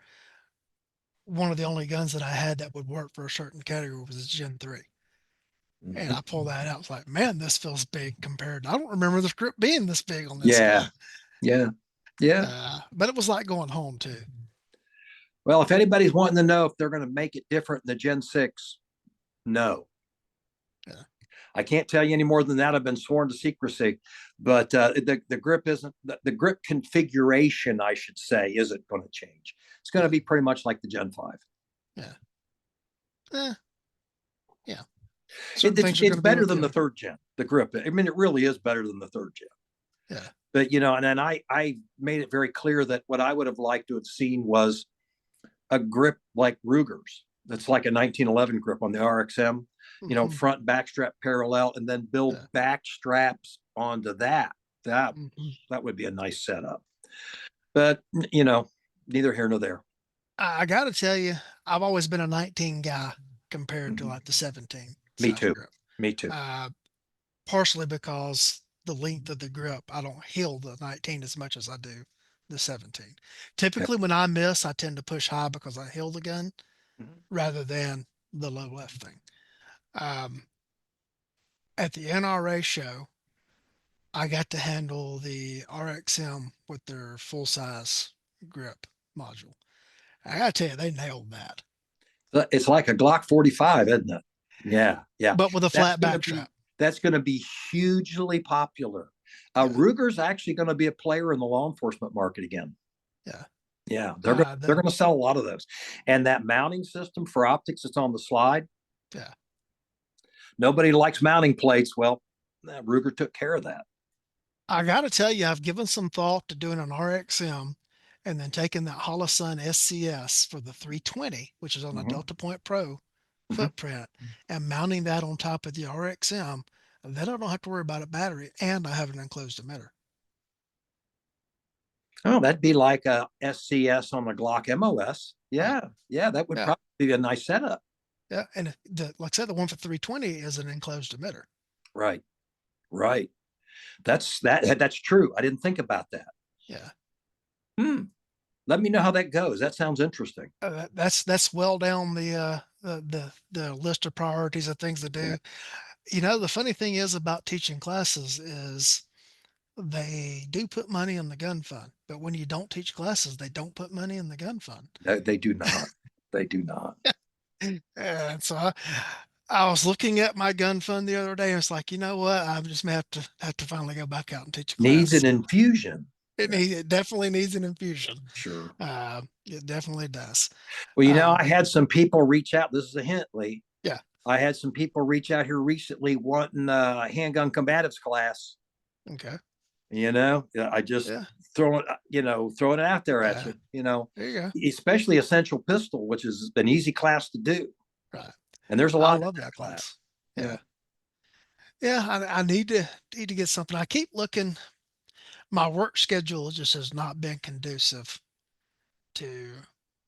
one of the only guns that I had that would work for a certain category was a Gen 3. And Mm-hmm. I pulled that out. I was like, man, this feels big compared. I don't remember the script being this big on this Yeah, gun. yeah, yeah. But it was like going home too. Well, if anybody's wanting to know if they're going to make it different in the Gen 6, no. Yeah. I can't tell you any more than that. I've been sworn to secrecy, but the grip isn't the grip configuration, I should say, isn't going to change. It's going to be pretty much like the Gen 5. Yeah. Eh, yeah. Certain things are It's going to be better with than the them. third gen. The grip. I mean, it really is better than the third gen. Yeah. But and then I made it very clear that what I would have liked to have seen was a grip like Ruger's. That's like a 1911 grip on the RXM. Mm-hmm. Front and back strap parallel, and then build Yeah. back straps onto that. That Mm-hmm. that would be a nice setup. But neither here nor there. I got to tell you, I've always been a 19 guy compared to Mm-hmm. like the 17 Me size too. grip. Me too. Uh, Partially because the length of the grip, I don't heal the 19 as much as I do the 17. Okay. Typically, when I miss, I tend to push high because I heal the gun Mm-hmm. rather than the low left thing. Um, at the NRA show, I got to handle the RXM with their full size grip module. I got to tell you, they nailed that. It's like a Glock 45, isn't it? Yeah, yeah. But with a That's flat gonna back be strap. that's gonna be hugely popular. Yeah. Ruger's actually going to be a player in the law enforcement market again. Yeah. Yeah, they're The going to sell a lot of those, and that mounting system for optics that's on the slide. Yeah. Nobody likes mounting plates. Well, Ruger took care of that. I got to tell you, I've given some thought to doing an RXM and then taking that Holosun SCS for the 320, which is on a Mm-hmm. Delta Point Pro Mm-hmm. footprint, and mounting that on top of the RXM. And then I don't have to worry about a battery, and I have an enclosed emitter. Oh, that'd be like a SCS on the Glock MOS. Right. Yeah, that would Yeah. probably be a nice setup. Yeah. And like I said, the one for 320 is an enclosed emitter. Right, right. That's true. I didn't think about that. Yeah. Hmm. Let me know how that goes. That sounds interesting. That's well down the list of priorities of things to Yeah. do. You know, the funny thing is about teaching classes is they do put money in the gun fund, but when you don't teach classes, they don't put money in the gun fund. They do not. They do not. And so I was looking at my gun fund the other day, and it's like, you know what? I'm just gonna have to finally go back out and teach a Needs class. an infusion. Yeah, It definitely needs an infusion. sure. It definitely does. Well, I Um, had some people reach out. This is a hint, Lee. yeah. I had some people reach out here recently wanting a handgun combatives class. Okay. Yeah, I just Yeah. throwing it out there at Yeah. you. There you go. Especially essential pistol, which is an easy class to do, Right. and there's a I lot in love that that class. class. Yeah, Yeah. Yeah. I need to get something. I keep looking. My work schedule just has not been conducive to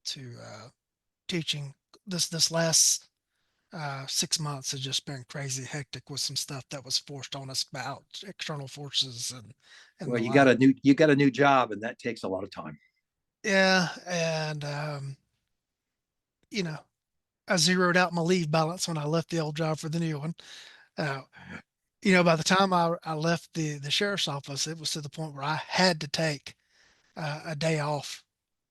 to teaching. This last 6 months has just been crazy hectic with some stuff that was forced on us about external forces and well, the like. you got a new job, and that takes a lot of time. Yeah, and you know, I zeroed out my leave balance when I left the old job for the new one. Uh, by the time I left the sheriff's office, it was to the point where I had to take a day off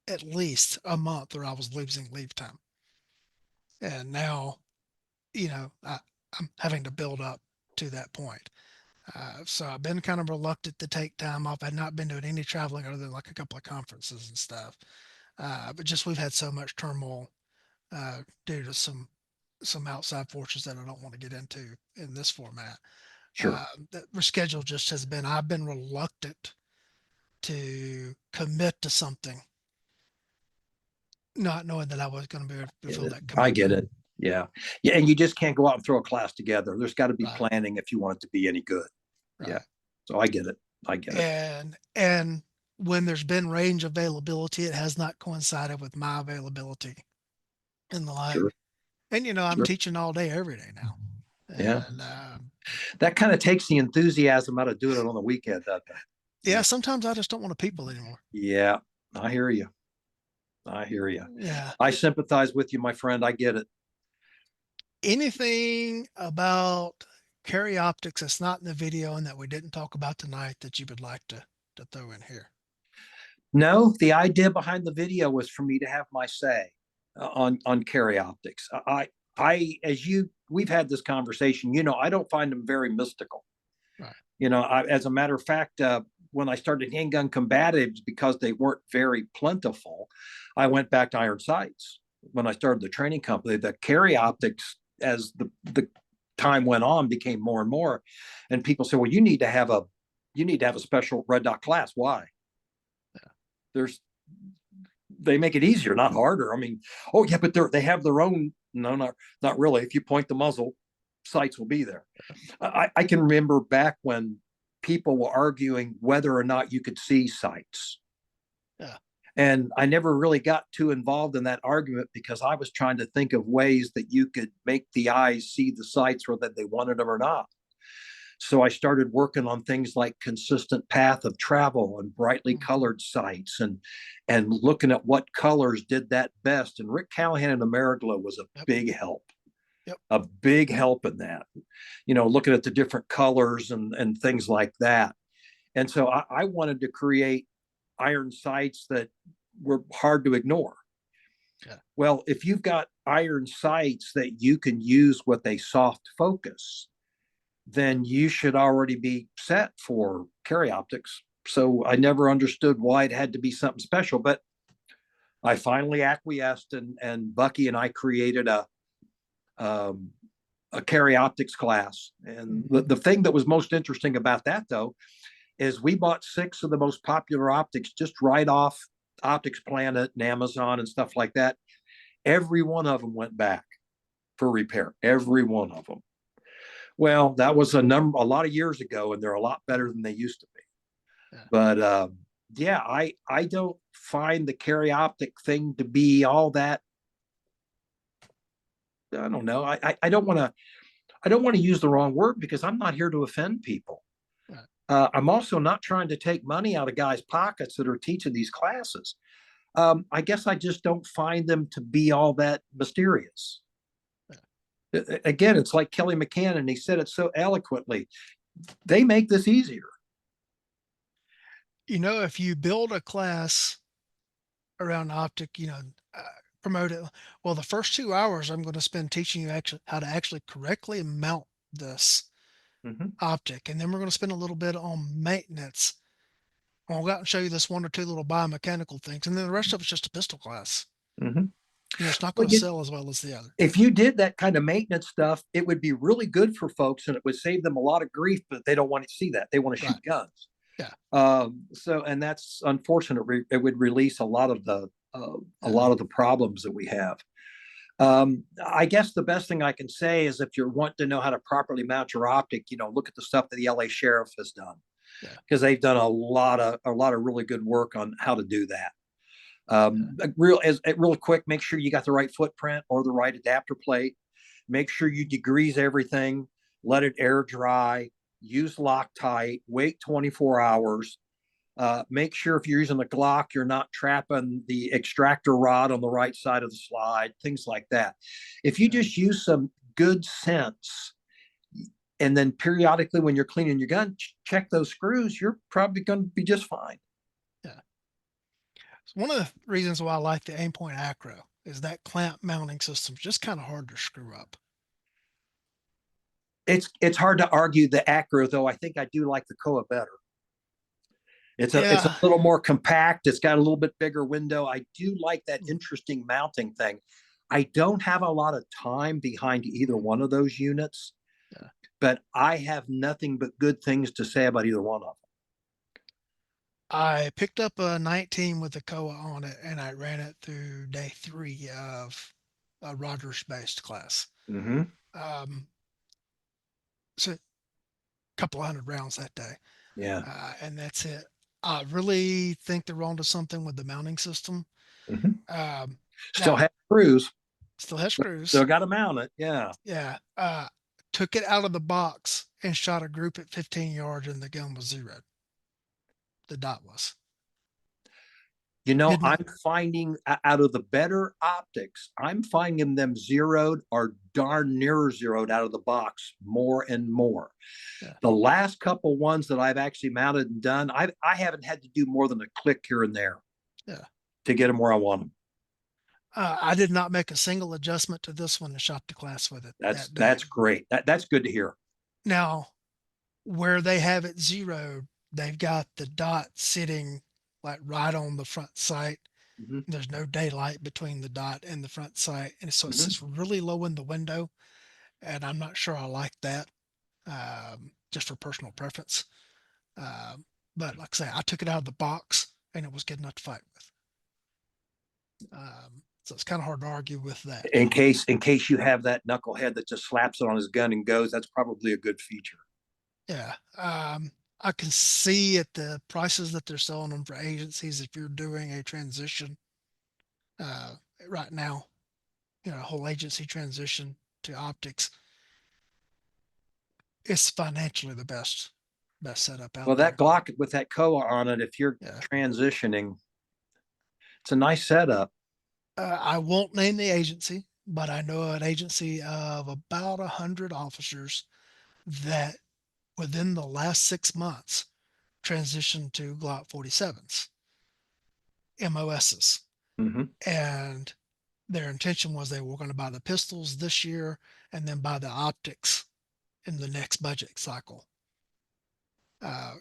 at least a month, or I was losing leave time. And now, I'm having to build up to that point. So I've been kind of reluctant to take time off. I've not been doing any traveling other than like a couple of conferences and stuff. But just we've had so much turmoil due to some outside forces that I don't want to get into in this format. Sure. That schedule just has been. I've been reluctant to commit to something, not knowing that I was going to be able to fulfill that I get commitment. it. Yeah, yeah, and you just can't go out and throw a class together. There's got to be Right, planning if you want it to be any good. Yeah, right. so I get it. I get it. And when there's been range availability, it has not coincided with my availability and the like. Sure, And I'm sure. teaching all day, every day now. Yeah, And that kind of takes the enthusiasm out of doing it on the weekend, doesn't it? yeah, Yeah, sometimes I just don't want to people anymore. yeah. I hear you. I hear you. Yeah. I sympathize with you, my friend. I get it. Anything about carry optics that's not in the video and that we didn't talk about tonight that you would like to throw in here? No, the idea behind the video was for me to have my say on carry optics. As we've had this conversation. I don't find them very mystical. Right. As a matter of fact, when I started handgun combatives, because they weren't very plentiful, I went back to iron sights. When I started the training company, the carry optics, as the time went on, became more and more, and people said, "Well, you need to have a special red dot class. Why?" There's they make it easier, not harder. I mean, oh yeah, but they have their own. No, not really. If you point the muzzle, sights will be there. I can remember back when people were arguing whether or not you could see sights. Yeah. And I never really got too involved in that argument because I was trying to think of ways that you could make the eyes see the sights, whether they wanted them or not. So I started working on things like consistent path of travel and brightly Mm-hmm. colored sights and looking at what colors did that best. And Rick Callahan and Ameriglow was Yep. Yep. a big help in that. Looking at the different colors and things like that. And so I wanted to create iron sights that were hard to ignore. Yeah. Well, if you've got iron sights that you can use with a soft focus, then you should already be set for carry optics. So I never understood why it had to be something special, but I finally acquiesced, and Bucky and I created um, a carry optics class. And Mm-hmm. the thing that was most interesting about that, though, is we bought 6 of the most popular optics just right off Optics Planet and Amazon and stuff like that. Every one of them went back for repair. Every one of them. Well, that was a lot of years ago, and they're a lot better than they used to be. Yeah. But yeah, I don't find the carry optic thing to be all that. I don't know. I don't want to use the wrong word because I'm not here to offend people. Right. I'm also not trying to take money out of guys' pockets that are teaching these classes. I guess I just don't find them to be all that mysterious. Again, it's like Kelly McCann, and he said it so eloquently. They make this easier. You know, if you build a class around optic, uh, promote it. Well, the first 2 hours I'm going to spend teaching you actually how to actually correctly mount this Mm-hmm. optic, and then we're going to spend a little bit on maintenance. I'll go out and show you this one or two little biomechanical things, and then the rest of it's just a pistol class. Mm-hmm. It's not Well, going to sell as well as the other. if you did that kind of maintenance stuff, it would be really good for folks, and it would save them a lot of grief. But they don't want to see that; they want to shoot Right. guns. Yeah. And that's unfortunate. It would release a Yeah. lot of the problems that we have. I guess the best thing I can say is if you're wanting to know how to properly mount your optic, look at the stuff that the LA sheriff has done, Yeah. because they've done a lot of really good work on how to do that. Yeah. Real quick, make sure you got the right footprint or the right adapter plate. Make sure you degrease everything, let it air dry, use Loctite, wait 24 hours. Make sure if you're using the Glock, you're not trapping the extractor rod on the right side of the slide, things like that. If you Yeah. just use some good sense, and then periodically when you're cleaning your gun, check those screws, you're probably going to be just fine. Yeah. So one of the reasons why I like the Aimpoint Acro is that clamp mounting system is just kind of hard to screw up. It's hard to argue the Acro, though. I think I do like the Koa better. It's a Yeah. little more compact. It's got a little bit bigger window. I do like that Mm. interesting mounting thing. I don't have a lot of time behind either one of those units, Yeah. but I have nothing but good things to say about either one of I picked up a 19 with a Koa on it, and I ran it through day 3 of a Rogers based class. them. Mm-hmm. Um, so a couple of hundred rounds that day. Yeah. And that's it. I really think they're onto something with the mounting system. Mm-hmm. Um, Still Now, have screws. still has Still screws. got to mount it. Yeah. Yeah. Took it out of the box and shot a group at 15 yards, and the gun was zeroed. The dot was. Didn't. I'm finding out of the better optics, I'm finding them zeroed or darn near zeroed out of the box more and more. Yeah. The last couple ones that I've actually mounted and done, I haven't had to do more than a click here and there Yeah. to get them where I want them. I did not make a single adjustment to this one and shot the class with it that day. That's great. That's good to hear. Now, where they have it zeroed, they've got the dot sitting like right on the front sight. Mm-hmm. There's no daylight between the dot and the front sight, and so it Mm-hmm. sits really low in the window. And I'm not sure I like that, just for personal preference. Um, but like I say, I took it out of the box, and it was good enough to fight with. So it's kind of hard to argue with that. In case you have that knucklehead that just slaps it on his gun and goes, that's probably a good feature. Yeah. I can see at the prices that they're selling them for agencies, if you're doing a transition uh, right now, a whole agency transition to optics, it's financially the best setup out Well, that there. Glock with that Koa on it, if you're Yeah. transitioning, it's a nice setup. I won't name the agency, but I know an agency of about 100 officers that within the last 6 months transitioned to Glock 47s, MOSs. Mm-hmm. And their intention was they were going to buy the pistols this year and then buy the optics in the next budget cycle.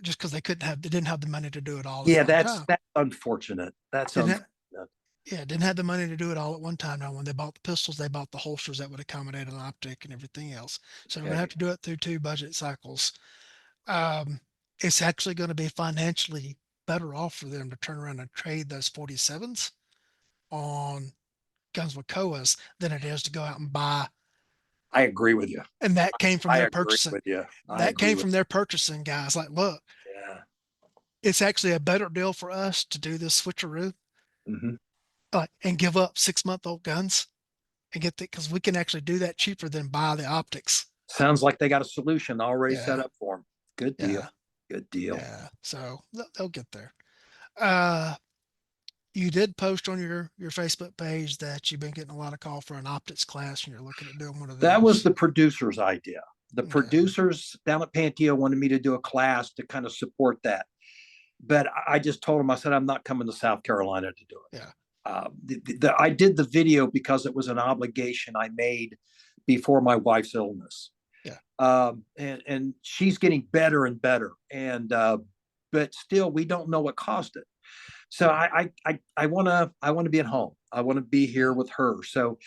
Just because they didn't have the money to do it all at Yeah, one time. that's unfortunate. That's Didn't have, unfortunate. yeah, didn't have the money to do it all at one time. Now, when they bought the pistols, they bought the holsters that would accommodate an optic and everything else. So we're gonna have Okay. to do it through 2 budget cycles. Um, it's actually going to be financially better off for them to turn around and trade those 47s on guns with Koas than it is to go out and buy. I agree with you. And that came from I their agree purchasing. with you. I That agree came with from their purchasing guys. Like, look, you. Yeah. it's actually a better deal for us to do this switcheroo, Mm-hmm. and give up 6-month-old guns and get the, because we can actually do that cheaper than buy the optics. Sounds like they got a solution already set Yeah. up for them. Good deal. Yeah. Good deal. Yeah. So they'll get there. Uh, You did post on your Facebook page that you've been getting a lot of call for an optics class and you're looking at doing one of That was those. the producer's idea. The Okay. producers down at Panteo wanted me to do a class to kind of support that. But I just told them, I said, I'm not coming to South Carolina to do it. Yeah. I did the video because it was an obligation I made before my wife's illness. Yeah. And she's getting better and better. But still, we don't know what caused it. So I want to be at home. I want to be here Yeah. with her. So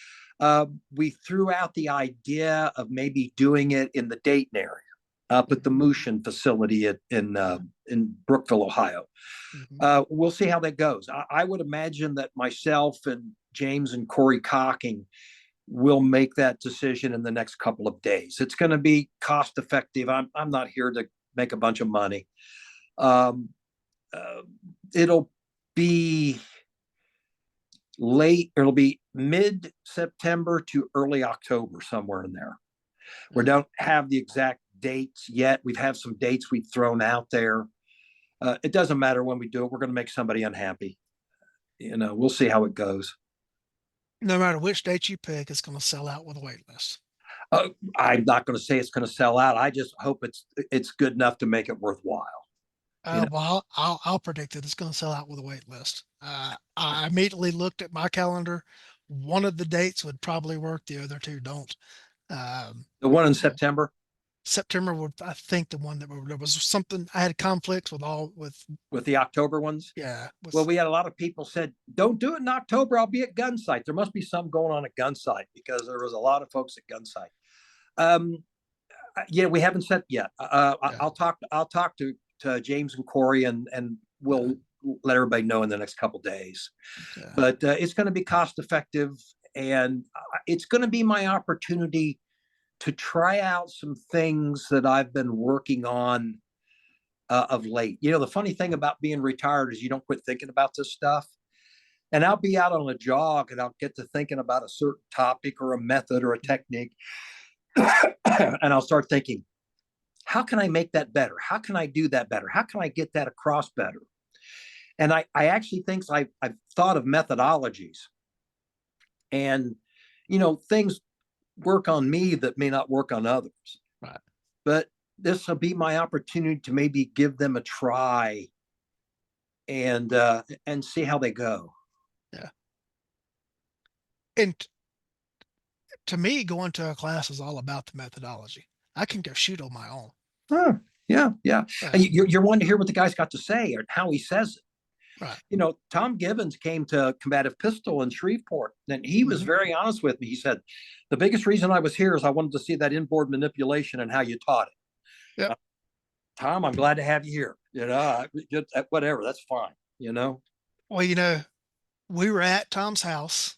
we threw out the idea of maybe doing it in the Dayton area, up at the Mhm. Mushin facility in Brookville, Ohio. Mhm. We'll see how that goes. I would imagine that myself and James and Corey Cocking will make that decision in the next couple of days. It's going to be cost effective. I'm not here to make a bunch of money. Um, uh, it'll be it'll be mid September to early October, somewhere in there. We Yeah. don't have the exact dates yet. We've had some dates we've thrown out there. It doesn't matter when we do it. We're going to make somebody unhappy. We'll see how it goes. No matter which date you pick, it's going to sell out with a wait list. Uh, I'm not going to say it's going to sell out. I just hope it's good enough to make it worthwhile. You know, Well, I'll predict that it's going to sell out with a wait list. I immediately looked at my calendar. One of the dates would probably work. The other two don't. Um, the one in yeah. September September would, I think, the one that there was something I had conflicts with all with. with the October ones. Yeah, Well, with we had a lot of people said, "Don't do it in October. I'll be at Gunsight." There must be some going on at Gunsight because there was a lot of folks at Gunsight. Um, yeah, we haven't set yet. yeah, I'll talk to James and Corey, and yeah, we'll let everybody know in the next couple of days. yeah, But it's going to be cost effective, and it's going to be my opportunity to try out some things that I've been working on of late. The funny thing about being retired is you don't quit thinking about this stuff. And I'll be out on a jog and I'll get to thinking about a certain topic or a method or a technique. And I'll start thinking, how can I make that better? How can I do that better? How can I get that across better? And I actually think I've thought of methodologies, and things work on me that may not work on others. right, But this will be my opportunity to maybe give them a try and see how they go. yeah. And to me, going to a class is all about the methodology. I can go shoot on my own. Oh, yeah, yeah. And Uh, you're wanting to hear what the guy's got to say or how he says it. right. Tom Gibbons came to Combative Pistol in Shreveport, and he was Hmm. very honest with me. He said, the biggest reason I was here is I wanted to see that inboard manipulation and how you taught it. Yep. Tom, I'm glad to have you here. Whatever, that's fine. Well, we were at Tom's house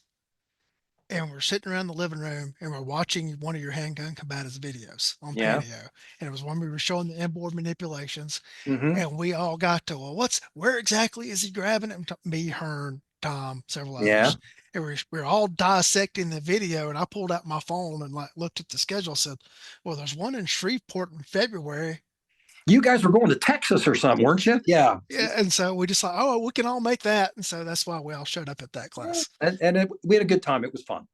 and we're sitting around the living room and we're watching one of your handgun combatives videos on Yeah. Panteo. And it was when we were showing the inboard manipulations Mm-hmm. and we all got to, well, where exactly is he grabbing it? Me, Hearn, Tom, several Yeah. others. And we're all dissecting the video. And I pulled out my phone and like looked at the schedule, said, well, there's one in Shreveport in February. You guys were going to Texas or something, weren't you? Yeah. Yeah. And so we just thought, oh, we can all make that. And so that's why we all showed up at that Yeah. class. We had a good time. It was fun.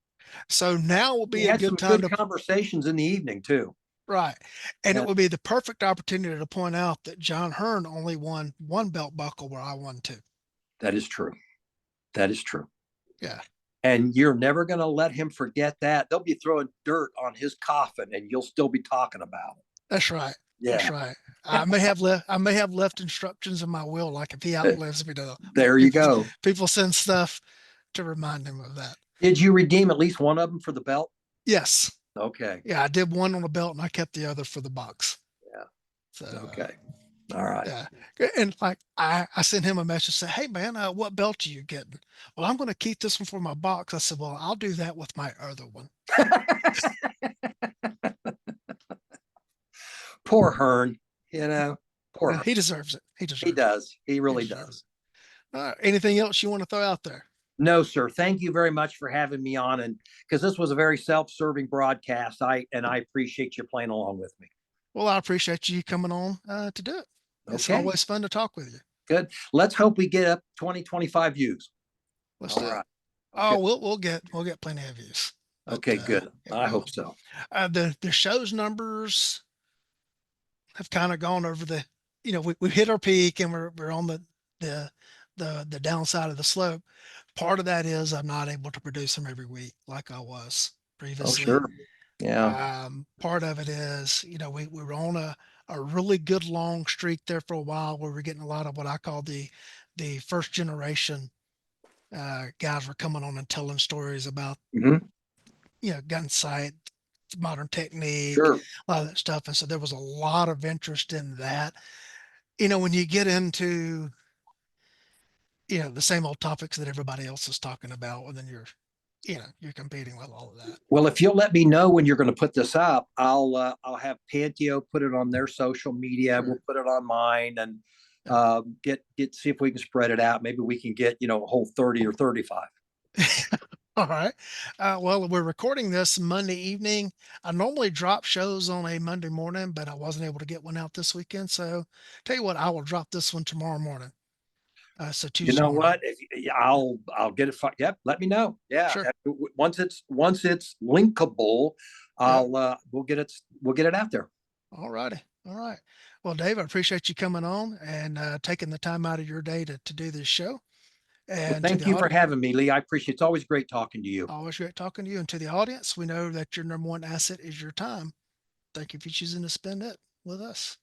So now will We be a had some good time good to, conversations in the evening too. right. And it And would be the perfect opportunity to point out that John Hearn only won one belt buckle where I won two. that is true. That is true. Yeah, And you're never going to let him forget that. They'll be throwing dirt on his coffin and you'll still be talking about it. that's right. That's Yeah. right. I may have left instructions in my will, like if he outlives me to There you people go. people send stuff to remind him of that. Did you redeem at least one of them for the belt? Yes. Okay. Yeah, I did one on the belt and I kept the other for the box. Yeah. So Okay. All right. yeah. And like I sent him a message, say, hey man, what belt are you getting? Well, I'm gonna keep this one for my box. I said, well, I'll do that with my other one. Poor Hearn, you know, poor Hearn. He deserves it. He He deserves it. does. He He really deserves does. it. Anything else you want to throw out there? No, sir. Thank you very much for having me on, and because this was a very self-serving broadcast, I appreciate you playing along with me. Well, I appreciate you coming on to do it. It's Okay, always fun to talk with you. good. Let's hope we get up 20, 25 views. Let's All do it. right. Okay. Oh, we'll get plenty of views, but Okay, good. yeah, I we hope will. so. The show's numbers have kind of gone over the, we hit our peak and we're on the the downside of the slope. Part of that is I'm not able to produce them every week like I was Oh, previously. sure. Yeah. Part of it is, we were on a really good long streak there for a while where we're getting a lot of what I call the first generation guys were coming on and telling stories about, Hmm. gun sight, modern technique, Sure. a lot of that stuff. And so there was a lot of interest in that. When you get into, the same old topics that everybody else is talking about, and then you're competing with all of that. Well, if you'll let me know when you're going to put this up, I'll have Panteo put it on their social media. Sure. We'll put it on mine and Yeah. get see if we can spread it out. Maybe we can get a whole 30 or 35. All right. Well, we're recording this Monday evening. I normally drop shows on a Monday morning, but I wasn't able to get one out this weekend. So, tell you what, I will drop this one tomorrow morning. So You Tuesday know morning. what? I'll get it. Yep. Let me know. Yeah. Sure. Once it's linkable, Yeah. we'll get it out there. All righty. All right. Well, Dave, I appreciate you coming on and taking the time out of your day to do this show. Well, And to thank the you for audience, having me, Lee. I appreciate it. It's always great talking to you. always great talking to you. And to the audience, we know that your number one asset is your time. Thank you for choosing to spend it with us.